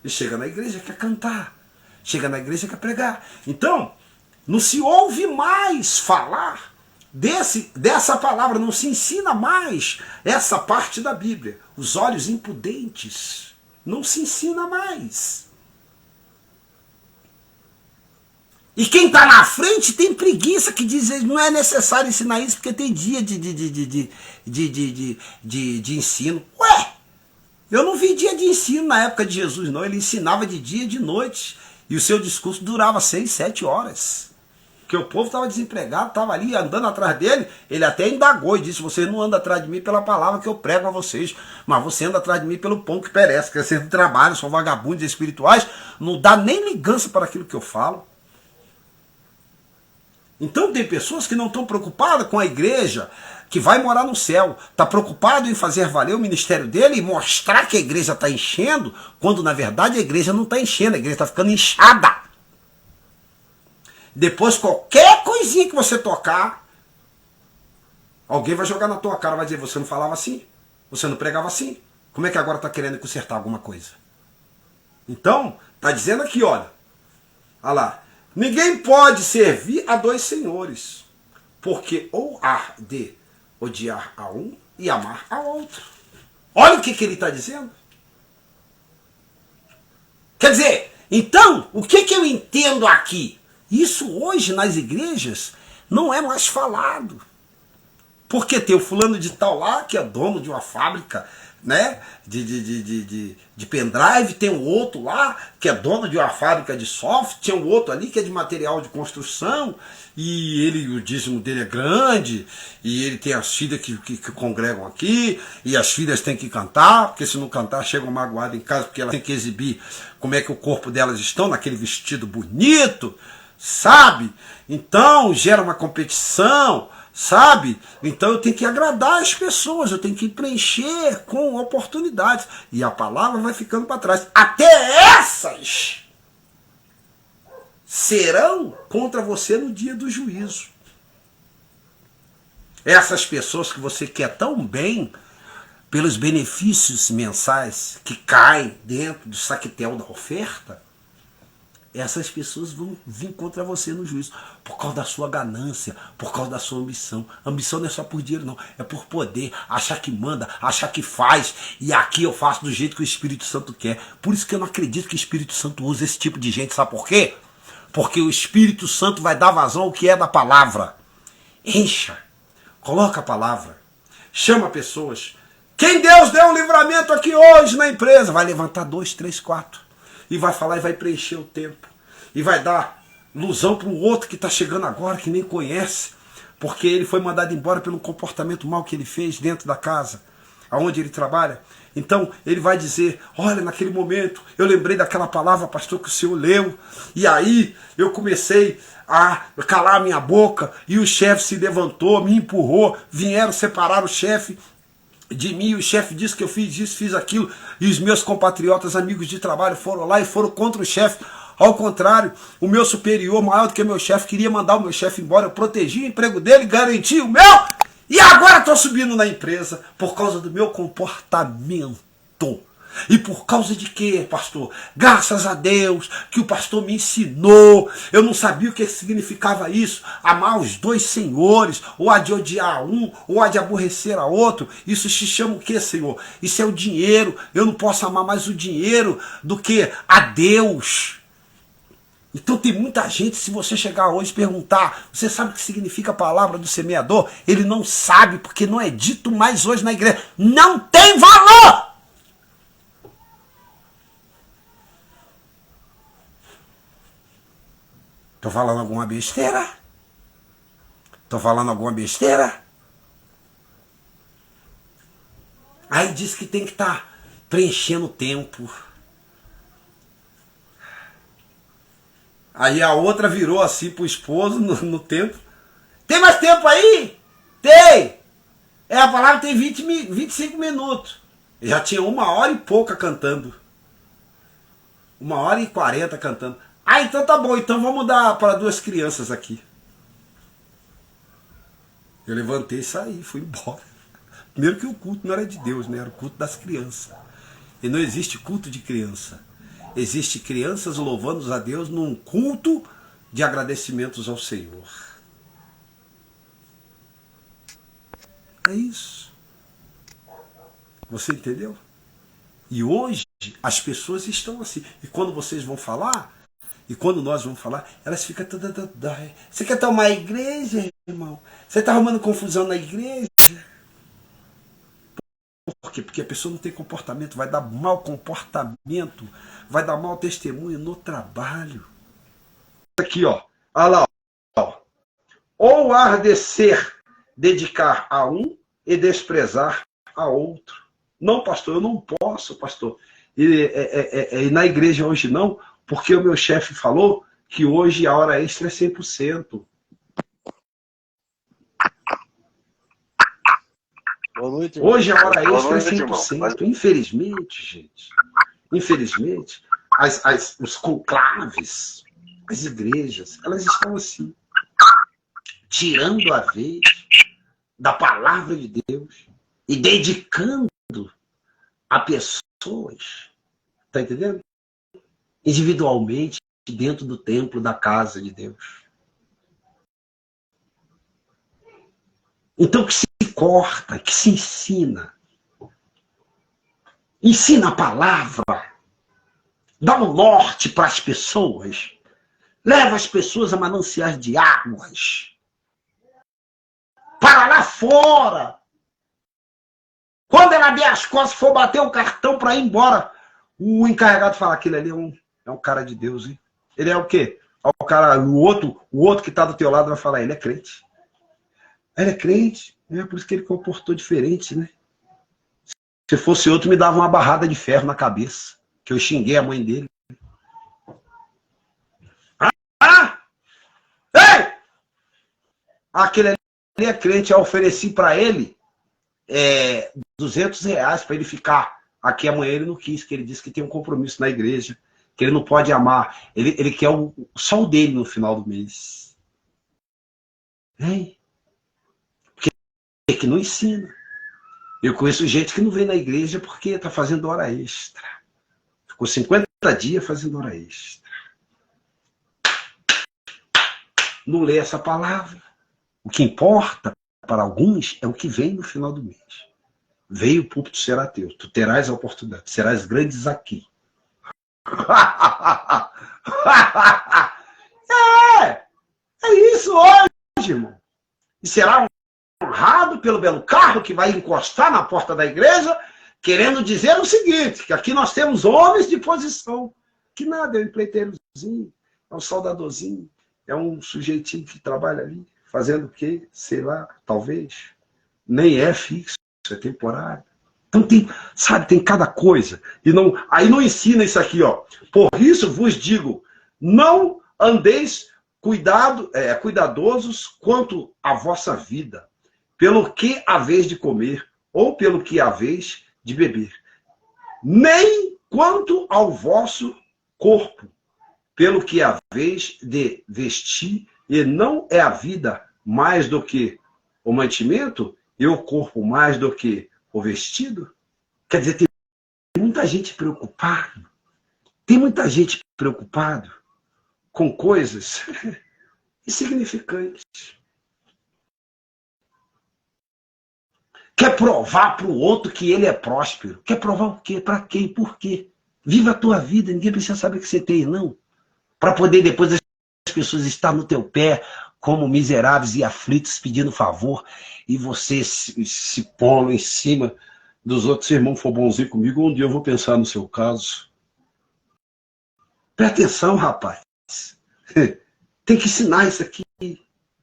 A: E chega na igreja, quer cantar. Chega na igreja, quer pregar. Então, não se ouve mais falar dessa palavra, não se ensina mais essa parte da Bíblia. Os olhos impudentes. Não se ensina mais. E quem está na frente tem preguiça, que diz que não é necessário ensinar isso porque tem dia de ensino. Ué, eu não vi dia de ensino na época de Jesus, não. Ele ensinava de dia e de noite. E o seu discurso durava 6, 7 horas. Porque o povo estava desempregado, estava ali andando atrás dele. Ele até indagou e disse: vocês não andam atrás de mim pela palavra que eu prego a vocês, mas você anda atrás de mim pelo pão que perece, que vocês não trabalham, são vagabundos espirituais, não dá nem ligança para aquilo que eu falo. Então tem pessoas que não estão preocupadas com a igreja que vai morar no céu. Está preocupado em fazer valer o ministério dele e mostrar que a igreja está enchendo, quando na verdade a igreja não está enchendo, a igreja está ficando inchada. Depois qualquer coisinha que você tocar, alguém vai jogar na tua cara, vai dizer: você não falava assim, você não pregava assim, como é que agora está querendo consertar alguma coisa? Então, está dizendo aqui, olha lá, ninguém pode servir a dois senhores, porque ou há de odiar a um e amar a outro. Olha o que ele está dizendo. Quer dizer, então, o que eu entendo aqui? Isso hoje nas igrejas não é mais falado. Porque tem o fulano de tal lá, que é dono de uma fábrica, né, de pendrive, tem o outro lá, que é dono de uma fábrica de software, tem o outro ali que é de material de construção, e o dízimo dele é grande, e ele tem as filhas que congregam aqui, e as filhas têm que cantar, porque se não cantar chegam magoadas em casa, porque elas têm que exibir como é que o corpo delas estão, naquele vestido bonito, sabe? Então gera uma competição, sabe? Então eu tenho que agradar as pessoas, eu tenho que preencher com oportunidades. E a palavra vai ficando para trás. Até essas serão contra você no dia do juízo. Essas pessoas que você quer tão bem, pelos benefícios mensais que caem dentro do saquetel da oferta, essas pessoas vão vir contra você no juízo, por causa da sua ganância, por causa da sua ambição. Ambição não é só por dinheiro, não, é por poder, achar que manda, achar que faz, e aqui eu faço do jeito que o Espírito Santo quer. Por isso que eu não acredito que o Espírito Santo usa esse tipo de gente, sabe por quê? Porque o Espírito Santo vai dar vazão ao que é da palavra. Encha, coloca a palavra, chama pessoas. Quem Deus deu um livramento aqui hoje na empresa, vai levantar 2, 3, 4. E vai falar e vai preencher o tempo. E vai dar ilusão para um outro que está chegando agora, que nem conhece. Porque ele foi mandado embora pelo comportamento mal que ele fez dentro da casa, aonde ele trabalha. Então ele vai dizer: olha, naquele momento eu lembrei daquela palavra, pastor, que o senhor leu. E aí eu comecei a calar a minha boca. E o chefe se levantou, me empurrou. Vieram separar o chefe de mim, o chefe disse que eu fiz isso, fiz aquilo, e os meus compatriotas, amigos de trabalho, foram lá e foram contra o chefe. Ao contrário, o meu superior, maior do que o meu chefe, queria mandar o meu chefe embora. Eu protegi o emprego dele, garanti o meu, e agora estou subindo na empresa por causa do meu comportamento. E por causa de quê, pastor? Graças a Deus que o pastor me ensinou. Eu não sabia o que significava isso. Amar os dois senhores, ou a de odiar um, ou a de aborrecer a outro. Isso se chama o quê, Senhor? Isso é o dinheiro. Eu não posso amar mais o dinheiro do que a Deus. Então tem muita gente, se você chegar hoje e perguntar: você sabe o que significa a palavra do semeador? Ele não sabe, porque não é dito mais hoje na igreja. Não tem valor! Estou falando alguma besteira? Estou falando alguma besteira? Aí diz que tem que estar preenchendo o tempo. Aí a outra virou assim pro esposo no tempo. Tem mais tempo aí? Tem! A palavra tem 25 minutos. Já tinha 1 hora e pouca cantando. 1 hora e 40 cantando. Ah, então tá bom, então vamos dar para duas crianças aqui. Eu levantei e saí, fui embora. Primeiro que o culto não era de Deus, né? Era o culto das crianças. E não existe culto de criança. Existe crianças louvando a Deus num culto de agradecimentos ao Senhor. É isso. Você entendeu? E hoje as pessoas estão assim. E quando vocês vão falar, e quando nós vamos falar, elas ficam todas. Você quer tomar a igreja, irmão? Você está arrumando confusão na igreja? Por quê? Porque a pessoa não tem comportamento, vai dar mau comportamento, vai dar mau testemunho no trabalho. Aqui, ó. Olha lá, ó. Ou ardecer, dedicar a um e desprezar a outro. Não, pastor, eu não posso, pastor. E na igreja hoje não, porque o meu chefe falou que hoje a hora extra é 100%.
B: Boa noite, irmão.
A: Hoje a hora extra é 100%. Infelizmente, gente. Infelizmente, os conclaves, as igrejas, elas estão assim, tirando a vez da palavra de Deus e dedicando a pessoas, tá entendendo? Individualmente, dentro do templo da casa de Deus. Então que se corta, que se ensina. Ensina a palavra, dá um norte para as pessoas, leva as pessoas a mananciais de águas, para lá fora. Quando ela der as costas, for bater o cartão para ir embora, o encarregado fala, aquele ali é um cara de Deus, hein? Ele é o quê? O outro que está do teu lado vai falar, ele é crente. Ele é crente, é por isso que ele comportou diferente, né? Se fosse outro, me dava uma barrada de ferro na cabeça, que eu xinguei a mãe dele. Ah! Ei! Aquele ali é crente, eu ofereci para ele R$ 200 para ele ficar aqui amanhã. Ele não quis, que ele disse que tem um compromisso na igreja, que ele não pode amar. Ele quer só o dele no final do mês. Que não ensina. Eu conheço gente que não vem na igreja porque está fazendo hora extra. Ficou 50 dias fazendo hora extra. Não lê essa palavra. O que importa para alguns é o que vem no final do mês. Veio o púlpito será teu. Tu terás a oportunidade. Serás grandes aqui. É isso hoje, irmão. E será honrado pelo belo carro que vai encostar na porta da igreja, querendo dizer o seguinte, que aqui nós temos homens de posição. Que nada, é um empreiteirozinho, é um soldadorzinho, é um sujeitinho que trabalha ali, fazendo o quê? Sei lá, talvez. Nem é fixo, é temporário. Então tem, sabe, tem cada coisa. E não, aí não ensina isso aqui, ó. Por isso vos digo, não andeis cuidadosos quanto à vossa vida, pelo que haveis de comer, ou pelo que haveis de beber, nem quanto ao vosso corpo, pelo que haveis de vestir, e não é a vida mais do que o mantimento, e o corpo mais do que o vestido? Quer dizer, tem muita gente preocupada, tem muita gente preocupado com coisas insignificantes. Quer provar para o outro que ele é próspero. Quer provar o quê? Para quem? Por quê? Viva a tua vida, ninguém precisa saber que você tem, não. Para poder depois as pessoas estar no teu pé como miseráveis e aflitos pedindo favor e você se pondo em cima dos outros. Se o irmão for bonzinho comigo, um dia eu vou pensar no seu caso. Presta atenção, rapaz. Tem que ensinar isso aqui.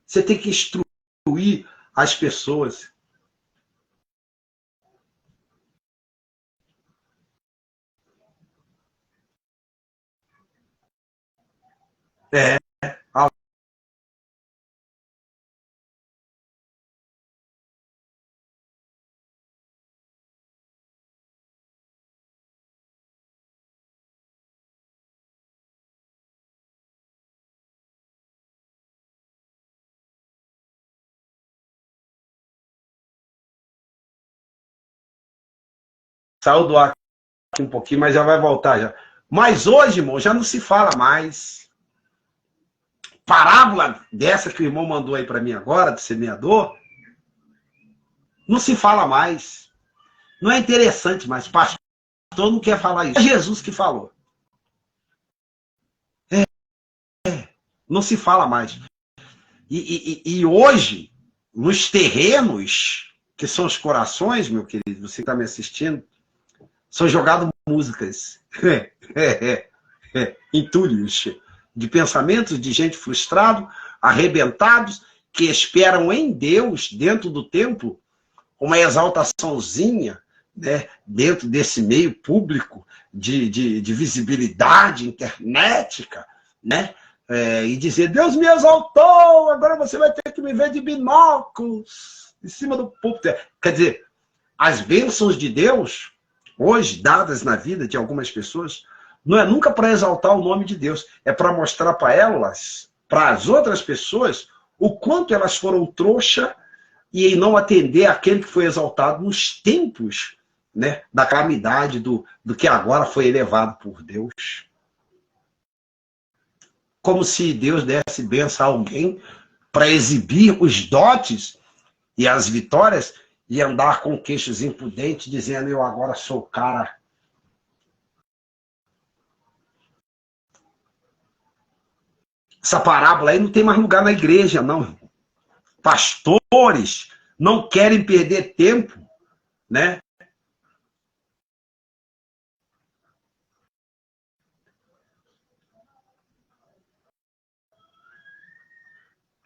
A: Você tem que instruir as pessoas. É. Saiu do ar aqui um pouquinho, mas já vai voltar já. Mas hoje, irmão, já não se fala mais. Parábola dessa que o irmão mandou aí para mim agora, do semeador, não se fala mais. Não é interessante mais. Pastor não quer falar isso. É Jesus que falou. Não se fala mais. E hoje, nos terrenos, que são os corações, meu querido, você que está me assistindo, são jogadas músicas. Entulhos de pensamentos de gente frustrado, arrebentados, que esperam em Deus, dentro do templo, uma exaltaçãozinha, né, dentro desse meio público de visibilidade internetica, né? E dizer, Deus me exaltou, agora você vai ter que me ver de binóculos em cima do púlpito. Quer dizer, as bênçãos de Deus, hoje, dadas na vida de algumas pessoas, não é nunca para exaltar o nome de Deus, é para mostrar para elas, para as outras pessoas, o quanto elas foram trouxa e não atender aquele que foi exaltado nos tempos, né, da calamidade, do que agora foi elevado por Deus. Como se Deus desse bênção a alguém para exibir os dotes e as vitórias e andar com queixos impudentes, dizendo, eu agora sou o cara. Essa parábola aí não tem mais lugar na igreja, não. Pastores não querem perder tempo, né?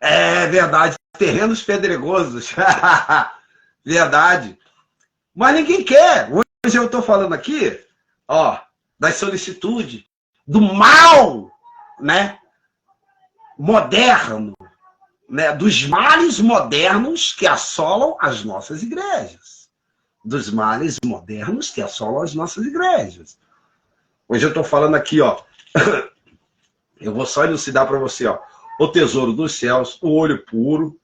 A: É verdade, terrenos pedregosos. Verdade. Mas ninguém quer. Hoje eu estou falando aqui, ó, das solicitudes, do mal, né? Moderno, né? Dos males modernos que assolam as nossas igrejas. Dos males modernos que assolam as nossas igrejas. Hoje eu estou falando aqui, ó. Eu vou só elucidar para você, ó. O tesouro dos céus, o olho puro,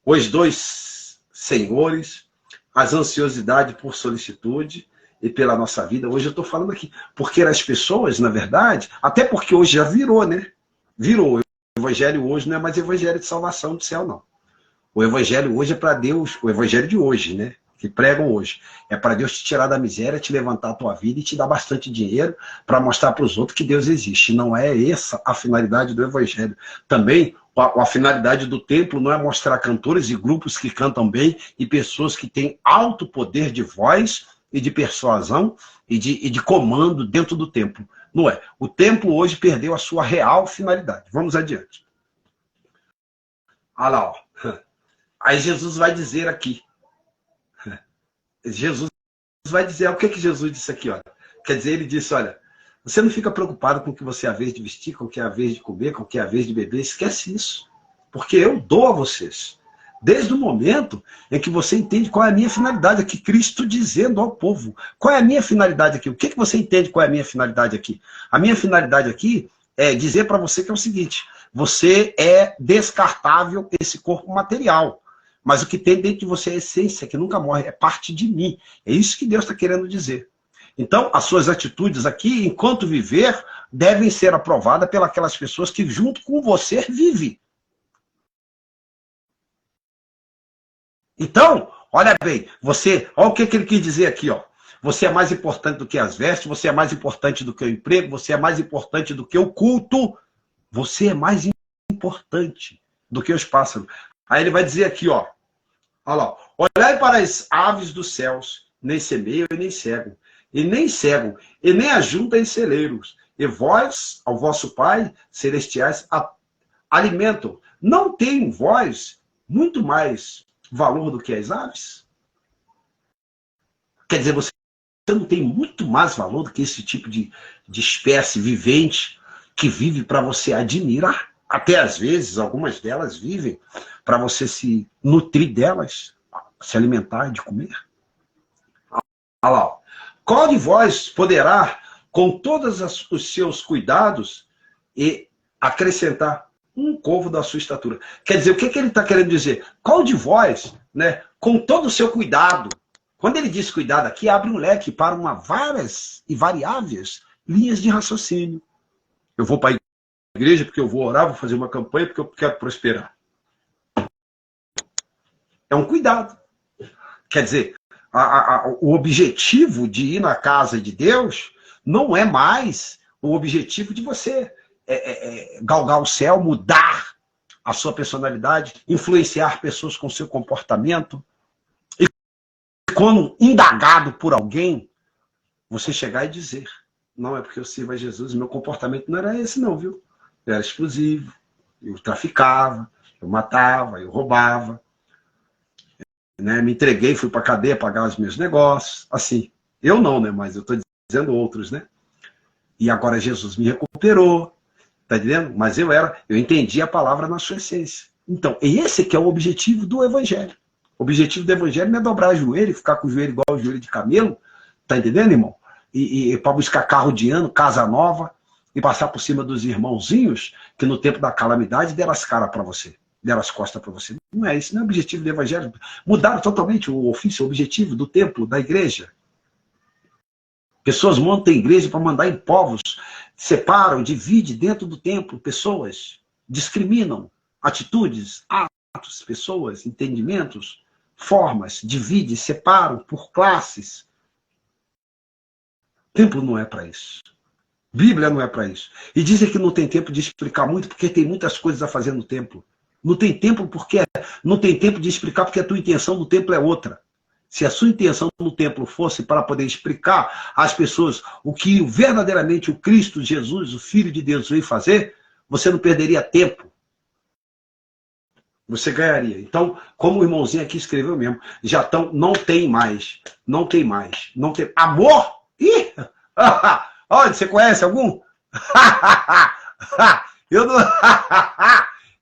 A: os dois senhores, as ansiosidades por solicitude e pela nossa vida. Hoje eu estou falando aqui. Porque as pessoas, na verdade, até porque hoje já virou, né? Virou. O evangelho hoje não é mais evangelho de salvação do céu, não. O evangelho hoje é para Deus, o evangelho de hoje, né? Que pregam hoje. É para Deus te tirar da miséria, te levantar a tua vida e te dar bastante dinheiro para mostrar para os outros que Deus existe. Não é essa a finalidade do evangelho. Também, a finalidade do templo não é mostrar cantores e grupos que cantam bem e pessoas que têm alto poder de voz e de persuasão e de comando dentro do templo. Não é. O templo hoje perdeu a sua real finalidade. Vamos adiante. Olha lá, ó. Aí Jesus vai dizer aqui. Jesus vai dizer, o que Jesus disse aqui, olha. Quer dizer, ele disse, olha, você não fica preocupado com o que você é a vez de vestir, com o que é a vez de comer, com o que é a vez de beber, esquece isso. Porque eu dou a vocês. Desde o momento em que você entende qual é a minha finalidade aqui, Cristo dizendo ao povo, qual é a minha finalidade aqui? O que você entende qual é a minha finalidade aqui? A minha finalidade aqui é dizer para você que é o seguinte, você é descartável esse corpo material. Mas o que tem dentro de você é a essência, que nunca morre, é parte de mim. É isso que Deus está querendo dizer. Então, as suas atitudes aqui, enquanto viver, devem ser aprovadas pelas pessoas que junto com você vivem. Então, olha bem, olha o que ele quis dizer aqui, ó. Você é mais importante do que as vestes, você é mais importante do que o emprego, você é mais importante do que o culto, você é mais importante do que os pássaros. Aí ele vai dizer aqui, ó. Olha lá. Olhai para as aves dos céus, nem semeiam e nem cegam, e nem ajuntam em celeiros. E vós, ao vosso Pai celestiais, alimentam. Não tem vós muito mais valor do que as aves? Quer dizer, você não tem muito mais valor do que esse tipo de espécie vivente que vive para você admirar? Até às vezes, algumas delas vivem para você se nutrir delas, se alimentar de comer. Olha lá. Qual de vós poderá, com todos os seus cuidados, e acrescentar um covo da sua estatura? Quer dizer, o que ele está querendo dizer? Qual de vós, né, com todo o seu cuidado, Quando ele diz cuidado aqui, abre um leque para várias e variáveis linhas de raciocínio. Eu vou para a igreja porque eu vou orar, vou fazer uma campanha porque eu quero prosperar. É um cuidado. Quer dizer, o objetivo de ir na casa de Deus não é mais o objetivo de você galgar o céu, mudar a sua personalidade, influenciar pessoas com seu comportamento. E quando indagado por alguém, você chegar e dizer: não, é porque eu sirvo a Jesus, meu comportamento não era esse não, viu? Eu era explosivo, eu traficava, eu matava, eu roubava, né? Me entreguei, fui para a cadeia pagar os meus negócios, assim. Eu não, né? Mas eu estou dizendo outros, né? E agora Jesus me recuperou, tá entendendo? Mas eu entendi a palavra na sua essência. Então, esse que é o objetivo do evangelho. O objetivo do evangelho não é dobrar o joelho e ficar com o joelho igual o joelho de camelo, tá entendendo, irmão? E para buscar carro de ano, casa nova, e passar por cima dos irmãozinhos que no tempo da calamidade deram as caras para você, deram as costas para você. Não é isso, não é o objetivo do evangelho. Mudaram totalmente o ofício, o objetivo do templo, da igreja. Pessoas montam igreja para mandar em povos, separam, dividem dentro do templo pessoas, discriminam atitudes, atos, pessoas, entendimentos, formas, dividem, separam por classes. Templo não é para isso. Bíblia não é para isso. E dizem que não tem tempo de explicar muito, porque tem muitas coisas a fazer no templo. Não tem tempo de explicar porque a tua intenção no templo é outra. Se a sua intenção no templo fosse para poder explicar às pessoas o que verdadeiramente o Cristo Jesus, o Filho de Deus, veio fazer, você não perderia tempo. Você ganharia. Então, como o irmãozinho aqui escreveu mesmo, já estão, não tem mais. Amor? Ih! Olha, você conhece algum? Eu não,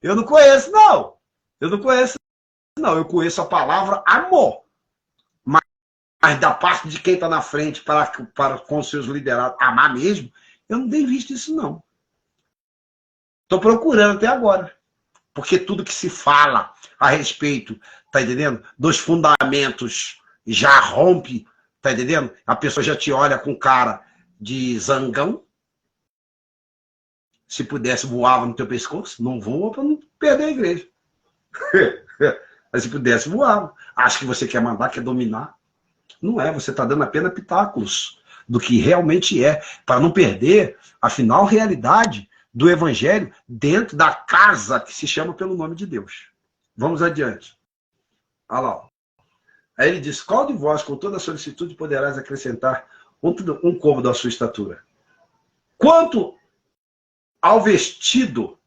A: eu não conheço, não. Eu não. Eu conheço a palavra amor. Mas da parte de quem está na frente para com seus liderados amar mesmo, eu não tenho visto isso, não. Estou procurando até agora. Porque tudo que se fala a respeito, tá entendendo? Dos fundamentos já rompe, tá entendendo? A pessoa já te olha com cara de zangão. Se pudesse, voava no teu pescoço. Não voa para não perder a igreja. Mas se pudesse, voava. Acha que você quer mandar, quer dominar. Não é, você está dando apenas pitáculos do que realmente é, para não perder a final realidade do evangelho dentro da casa que se chama pelo nome de Deus. Vamos adiante. Olha lá. Aí ele diz: qual de vós, com toda solicitude, poderás acrescentar um côvado da sua estatura? Quanto ao vestido,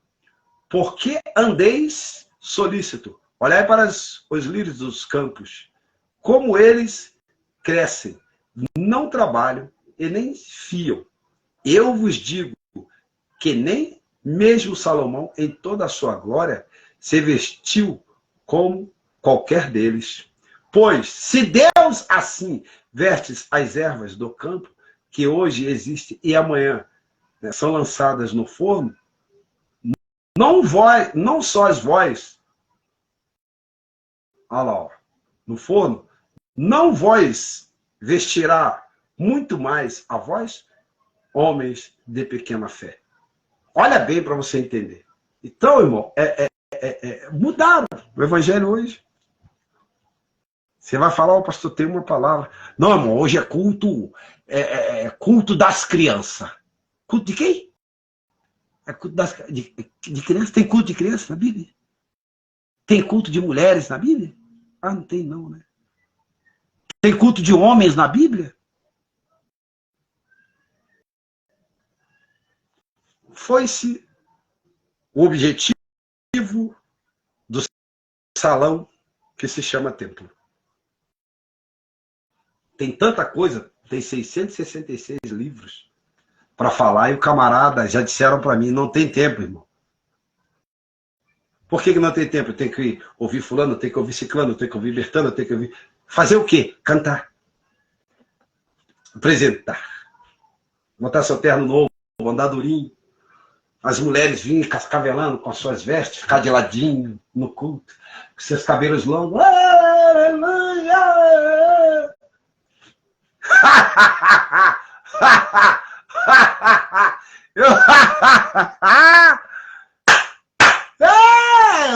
A: por que andeis solícito? Olhai para os lírios dos campos, como eles crescem, não trabalham e nem fiam. Eu vos digo que nem mesmo Salomão, em toda a sua glória, se vestiu como qualquer deles. Pois, se Deus assim veste as ervas do campo, que hoje existem e amanhã, né, são lançadas no forno, não só vós, olha lá, ó, no forno, não vós vestirá muito mais a vós, homens de pequena fé. Olha bem para você entender. Então, irmão, mudaram o evangelho hoje. Você vai falar, o pastor tem uma palavra. Não, irmão, hoje é culto, culto das crianças. Culto de quem? É culto de criança? Tem culto de criança na Bíblia? Tem culto de mulheres na Bíblia? Ah, não tem não, né? Tem culto de homens na Bíblia? Foi-se o objetivo do salão que se chama templo. Tem tanta coisa, tem 666 livros para falar, e o camarada já disseram para mim, não tem tempo, irmão. Por que não tem tempo? Tem que ouvir fulano, tem que ouvir ciclano, tem que ouvir bertano, tem que ouvir... Fazer o quê? Cantar. Apresentar. Botar seu terno novo, andar durinho. As mulheres vinham cascavelando com as suas vestes, ficar de ladinho no culto, com seus cabelos longos.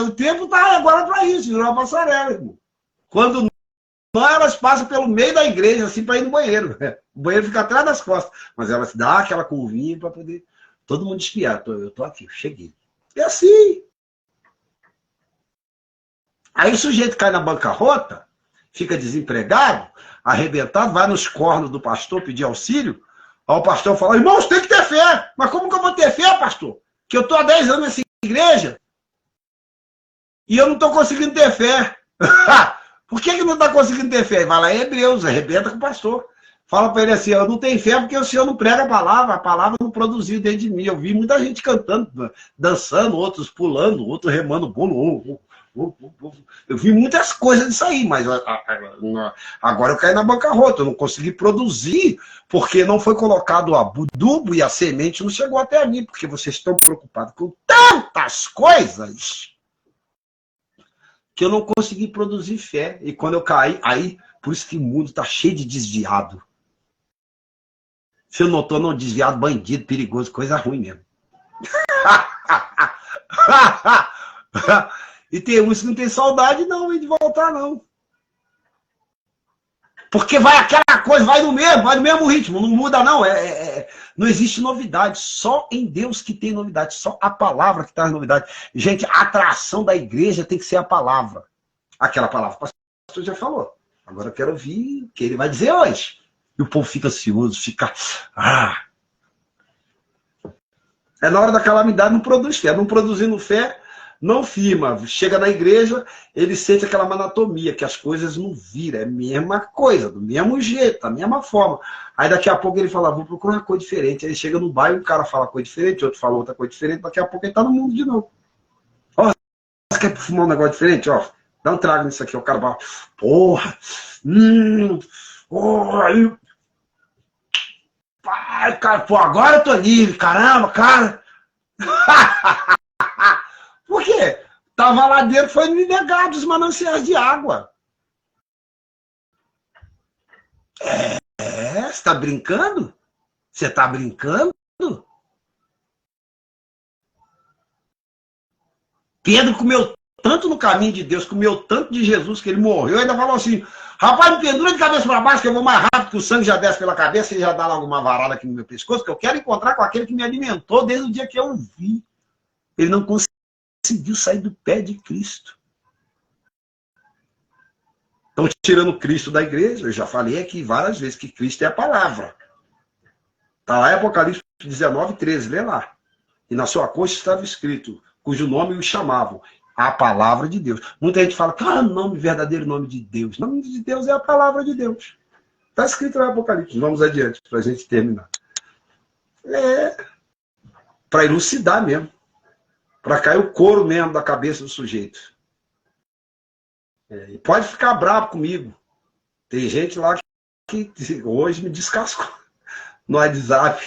A: O tempo tá agora para isso, virou uma passarela, irmão. Quando não, elas passam pelo meio da igreja, assim, para ir no banheiro. O banheiro fica atrás das costas. Mas elas dão aquela curvinha para poder todo mundo espiar. Eu tô aqui, eu cheguei. É assim. Aí o sujeito cai na bancarrota, fica desempregado, arrebentado, vai nos cornos do pastor pedir auxílio. Aí o pastor fala, irmãos, tem que ter fé. Mas como que eu vou ter fé, pastor? Que eu estou há 10 anos nessa igreja e eu não estou conseguindo ter fé. Por que não está conseguindo ter fé? Vai lá em Hebreus, arrebenta com o pastor. Fala para ele assim, eu não tenho fé porque o senhor não prega a palavra não produziu dentro de mim. Eu vi muita gente cantando, dançando, outros pulando, outros remando bolo. Eu vi muitas coisas disso aí, mas agora eu caí na bancarrota, eu não consegui produzir, porque não foi colocado o adubo e a semente não chegou até mim, porque vocês estão preocupados com tantas coisas que eu não consegui produzir fé. E quando eu caí, aí, por isso que o mundo está cheio de desviado. Você notou, não, desviado, bandido, perigoso, coisa ruim mesmo. E tem uns que não tem saudade, não, de voltar, não. Porque vai aquela coisa, vai no mesmo ritmo, não muda, não. Não existe novidade, só em Deus que tem novidade, só a palavra que traz novidade. Gente, a atração da igreja tem que ser a palavra. Aquela palavra, o pastor já falou. Agora eu quero ouvir o que ele vai dizer hoje. E o povo fica ansioso, fica... É na hora da calamidade, não produz fé. Não produzindo fé, não firma. Chega na igreja, ele sente aquela monotonia, que as coisas não viram. É a mesma coisa, do mesmo jeito, da mesma forma. Aí daqui a pouco ele fala, vou procurar uma coisa diferente. Aí ele chega no bairro, um cara fala coisa diferente, outro fala outra coisa diferente, daqui a pouco ele tá no mundo de novo. Ó, você quer fumar um negócio diferente? Ó, dá um trago nisso aqui. O cara fala, porra, ai, cara, pô, agora eu tô livre, caramba, cara. Por quê? Tava lá dentro, foi me negado os mananciais de água. Você tá brincando? Você tá brincando? Pedro comeu tanto no caminho de Deus, comeu tanto de Jesus, que ele morreu, ainda falou assim, rapaz, me pendura de cabeça para baixo, que eu vou mais rápido, que o sangue já desce pela cabeça e já dá logo uma varada aqui no meu pescoço, que eu quero encontrar com aquele que me alimentou desde o dia que eu vi. Ele não conseguiu sair do pé de Cristo. Estão tirando Cristo da igreja. Eu já falei aqui várias vezes que Cristo é a palavra. Está lá em Apocalipse 19:13, lê lá. E na sua coxa estava escrito, cujo nome o chamavam, a palavra de Deus. Muita gente fala, cara, nome, verdadeiro nome de Deus. O nome de Deus é a palavra de Deus. Está escrito lá em Apocalipse. Vamos adiante, para a gente terminar. Para elucidar mesmo. Para cair o couro mesmo da cabeça do sujeito. E pode ficar bravo comigo. Tem gente lá que hoje me descascou no WhatsApp.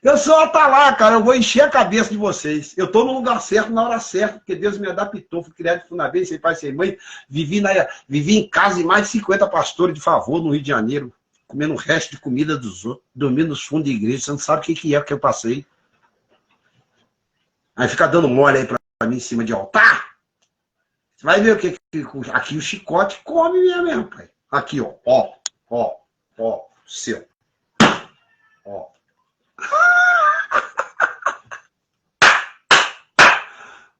A: Eu sou Atalá, cara. Eu vou encher a cabeça de vocês. Eu estou no lugar certo, na hora certa, porque Deus me adaptou. Fui criado de fundamento, sem pai, sem mãe. Vivi em casa de mais de 50 pastores de favor no Rio de Janeiro, comendo o resto de comida dos outros, dormindo nos fundos de igreja. Você não sabe o que é que eu passei. Aí fica dando mole aí pra mim em cima de altar. Você vai ver o que aqui o chicote come mesmo, pai. Aqui, ó, seu. Ó.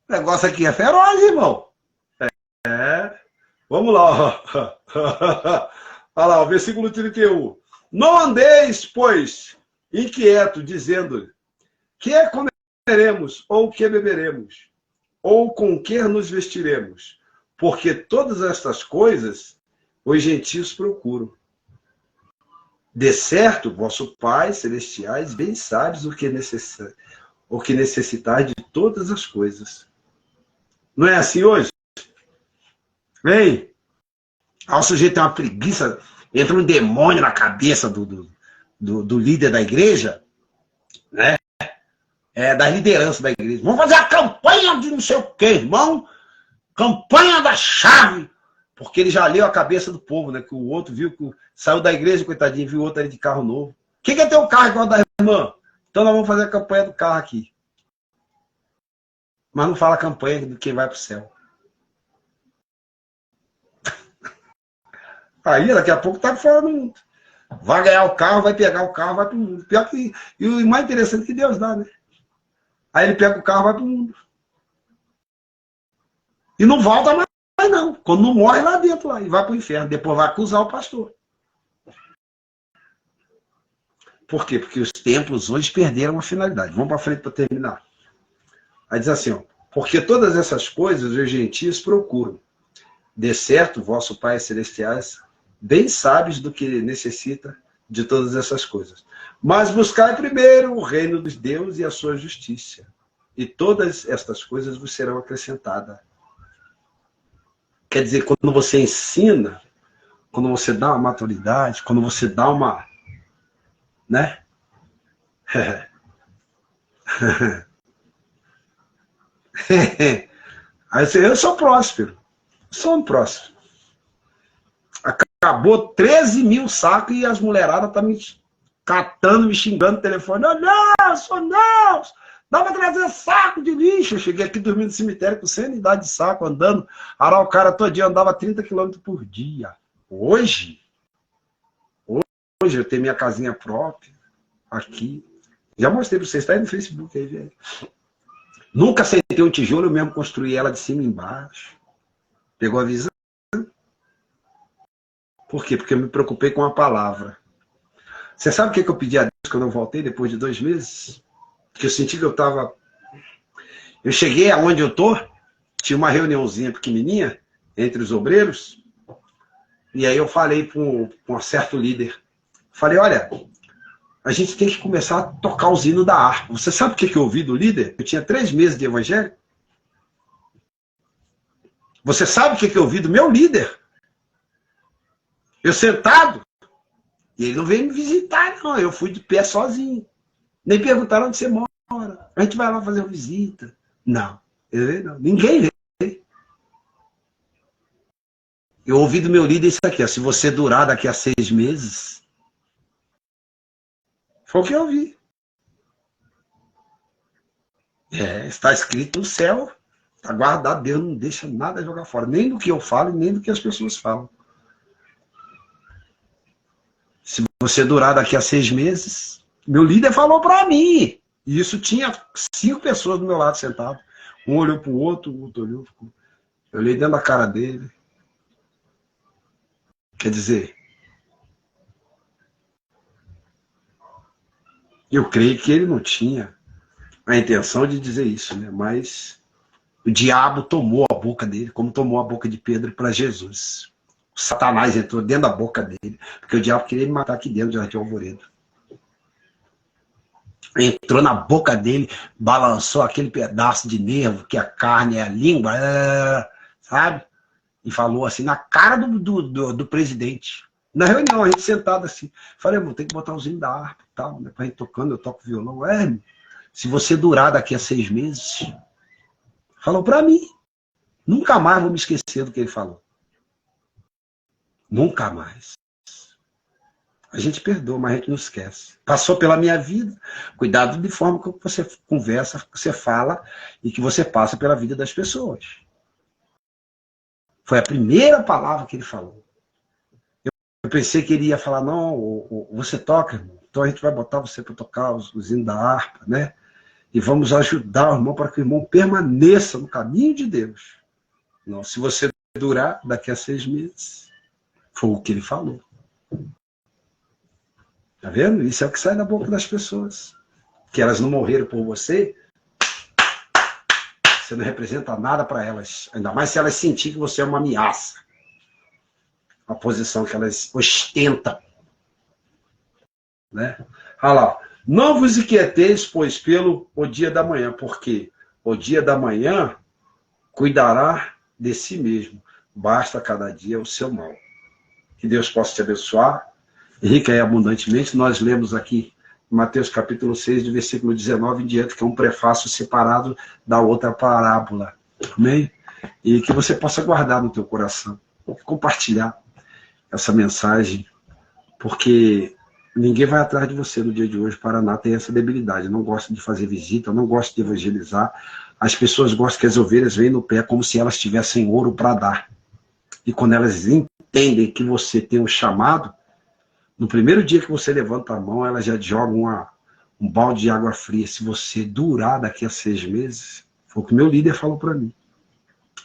A: O negócio aqui é feroz, irmão. Vamos lá. Olha lá, o versículo 31. Não andeis, pois, inquieto, dizendo, que comeremos, ou que beberemos, ou com que nos vestiremos, porque todas estas coisas os gentios procuram. De certo, vosso Pai celestiais bem sabes o que necessitar de todas as coisas. Não é assim hoje? Vem. O sujeito tem uma preguiça, entra um demônio na cabeça do líder da igreja, né? Da liderança da igreja. Vamos fazer a campanha de não sei o quê, irmão. Campanha da chave. Porque ele já leu a cabeça do povo, né? Que o outro viu que saiu da igreja, coitadinho, viu o outro ali de carro novo. Quem quer ter um carro igual da irmã? Então nós vamos fazer a campanha do carro aqui. Mas não fala a campanha de quem vai para o céu. Aí daqui a pouco tá fora do mundo. Vai ganhar o carro, vai pegar o carro, vai para o mundo. Pior que, e o mais interessante é que Deus dá, né? Aí ele pega o carro e vai para o mundo. E não volta mais não. Quando não morre lá dentro, lá, e vai para o inferno. Depois vai acusar o pastor. Por quê? Porque os templos hoje perderam a finalidade. Vamos para frente para terminar. Aí diz assim, ó, porque todas essas coisas os gentios procuram. De certo, vosso Pai Celestiais, bem sabes do que necessita de todas essas coisas. Mas buscai primeiro o reino dos deuses e a sua justiça. E todas estas coisas vos serão acrescentadas. Quer dizer, quando você ensina, quando você dá uma maturidade, quando você dá uma... né? Aí você, eu sou próspero. Sou um próspero. Acabou 13 mil sacos e as mulheradas estão me catando, me xingando no telefone. Oh, não, sou não! Dá pra trazer saco de lixo. Eu cheguei aqui dormindo no cemitério com 100 unidades de saco, andando. Araucária todo dia, andava 30 km por dia. Hoje eu tenho minha casinha própria aqui. Já mostrei pra vocês, está aí no Facebook aí, velho. Nunca sentei um tijolo, eu mesmo construí ela de cima e embaixo. Pegou a visão? Por quê? Porque eu me preocupei com a palavra. Você sabe o que eu pedi a Deus quando eu voltei, depois de 2 meses? Que eu senti que eu estava... Eu cheguei aonde eu tô, tinha uma reuniãozinha pequenininha entre os obreiros, e aí eu falei para um certo líder. Falei, olha, a gente tem que começar a tocar os hinos da harpa. Você sabe o que eu ouvi do líder? Eu tinha 3 meses de evangelho. Você sabe o que eu ouvi do meu líder? Eu sentado, e ele não veio me visitar, não. Eu fui de pé sozinho. Nem perguntaram onde você mora. A gente vai lá fazer uma visita. Não, não. Ninguém veio. Eu ouvi do meu líder isso aqui, ó, se você durar daqui a 6 meses. Foi o que eu ouvi. Está escrito no céu, está guardado, Deus não deixa nada jogar fora, nem do que eu falo, nem do que as pessoas falam. Se você durar daqui a 6 meses, meu líder falou para mim, e isso tinha 5 pessoas do meu lado sentado, um olhou para o outro olhou, eu olhei dentro da cara dele. Quer dizer, eu creio que ele não tinha a intenção de dizer isso, né? Mas o diabo tomou a boca dele, como tomou a boca de Pedro para Jesus. O Satanás entrou dentro da boca dele, porque o diabo queria me matar aqui dentro do Jardim de Alvoredo. Entrou na boca dele, balançou aquele pedaço de nervo, que a carne é a língua, sabe? E falou assim, na cara do presidente. Na reunião, a gente sentado assim. Falei, vou ter que botar os hinos da harpa e tal, né? Pra gente tocando, eu toco violão. Se você durar daqui a 6 meses... Falou pra mim. Nunca mais vou me esquecer do que ele falou. Nunca mais. A gente perdoa, mas a gente não esquece. Passou pela minha vida. Cuidado de forma que você conversa, que você fala e que você passa pela vida das pessoas. Foi a primeira palavra que ele falou. Eu pensei que ele ia falar, não, você toca, irmão. Então a gente vai botar você para tocar os hinos da harpa, né? E vamos ajudar o irmão para que o irmão permaneça no caminho de Deus. Não, se você durar daqui a 6 meses, foi o que ele falou. Tá vendo? Isso é o que sai da boca das pessoas. Que elas não morreram por você, você não representa nada para elas. Ainda mais se elas sentirem que você é uma ameaça. A posição que elas ostentam. Né? Olha lá. Não vos inquieteis, pois, pelo o dia da manhã, porque o dia da manhã cuidará de si mesmo. Basta cada dia o seu mal. Que Deus possa te abençoar, rica e abundantemente. Nós lemos aqui Mateus capítulo 6, do versículo 19 em diante, que é um prefácio separado da outra parábola. Amém? E que você possa guardar no teu coração. compartilhar essa mensagem, porque ninguém vai atrás de você no dia de hoje. O Paraná tem essa debilidade, não gosta de fazer visita, não gosta de evangelizar. As pessoas gostam que as ovelhas venham no pé como se elas tivessem ouro para dar. E quando elas entendem que você tem um chamado, no primeiro dia que você levanta a mão, elas já jogam um balde de água fria. Se você durar daqui a 6 meses, foi o que meu líder falou para mim.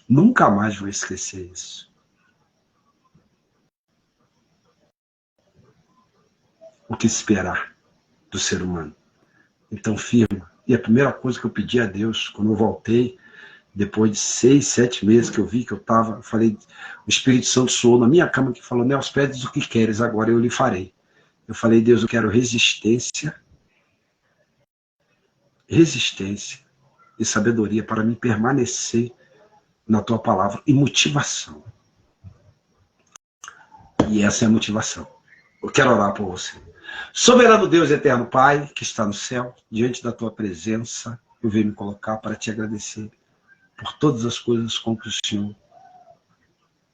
A: Nunca mais vou esquecer isso. O que esperar do ser humano? Então, firma. E a primeira coisa que eu pedi a Deus, quando eu voltei, depois de 6, 7 meses que eu vi que eu estava, falei, o Espírito Santo soou na minha cama que falou, Nelson, pedes o que queres, agora eu lhe farei. Eu falei, Deus, eu quero resistência e sabedoria para me permanecer na tua palavra e motivação. E essa é a motivação. Eu quero orar por você. Soberano Deus, eterno Pai, que está no céu, diante da tua presença, eu venho me colocar para te agradecer por todas as coisas com que o Senhor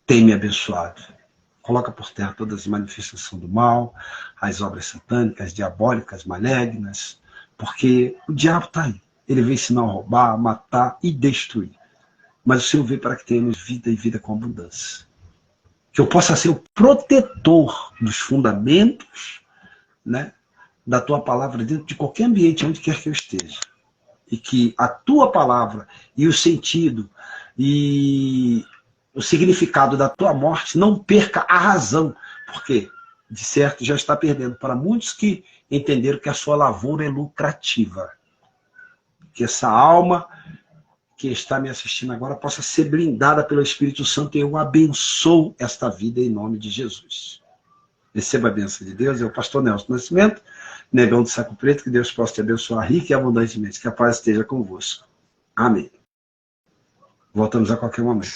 A: tem me abençoado. Coloca por terra todas as manifestações do mal, as obras satânicas, diabólicas, malignas, porque o diabo está aí. Ele vem ensinar a roubar, matar e destruir. Mas o Senhor veio para que tenhamos vida e vida com abundância. Que eu possa ser o protetor dos fundamentos, né, da tua palavra dentro de qualquer ambiente, onde quer que eu esteja. E que a tua palavra e o sentido e o significado da tua morte não perca a razão. Porque, de certo, já está perdendo para muitos que entenderam que a sua lavoura é lucrativa. Que essa alma que está me assistindo agora possa ser blindada pelo Espírito Santo e eu abençoo esta vida em nome de Jesus. Receba a bênção de Deus. É o pastor Nelson Nascimento, negão do saco preto. Que Deus possa te abençoar rica e abundantemente. Que a paz esteja convosco. Amém. Voltamos a qualquer momento.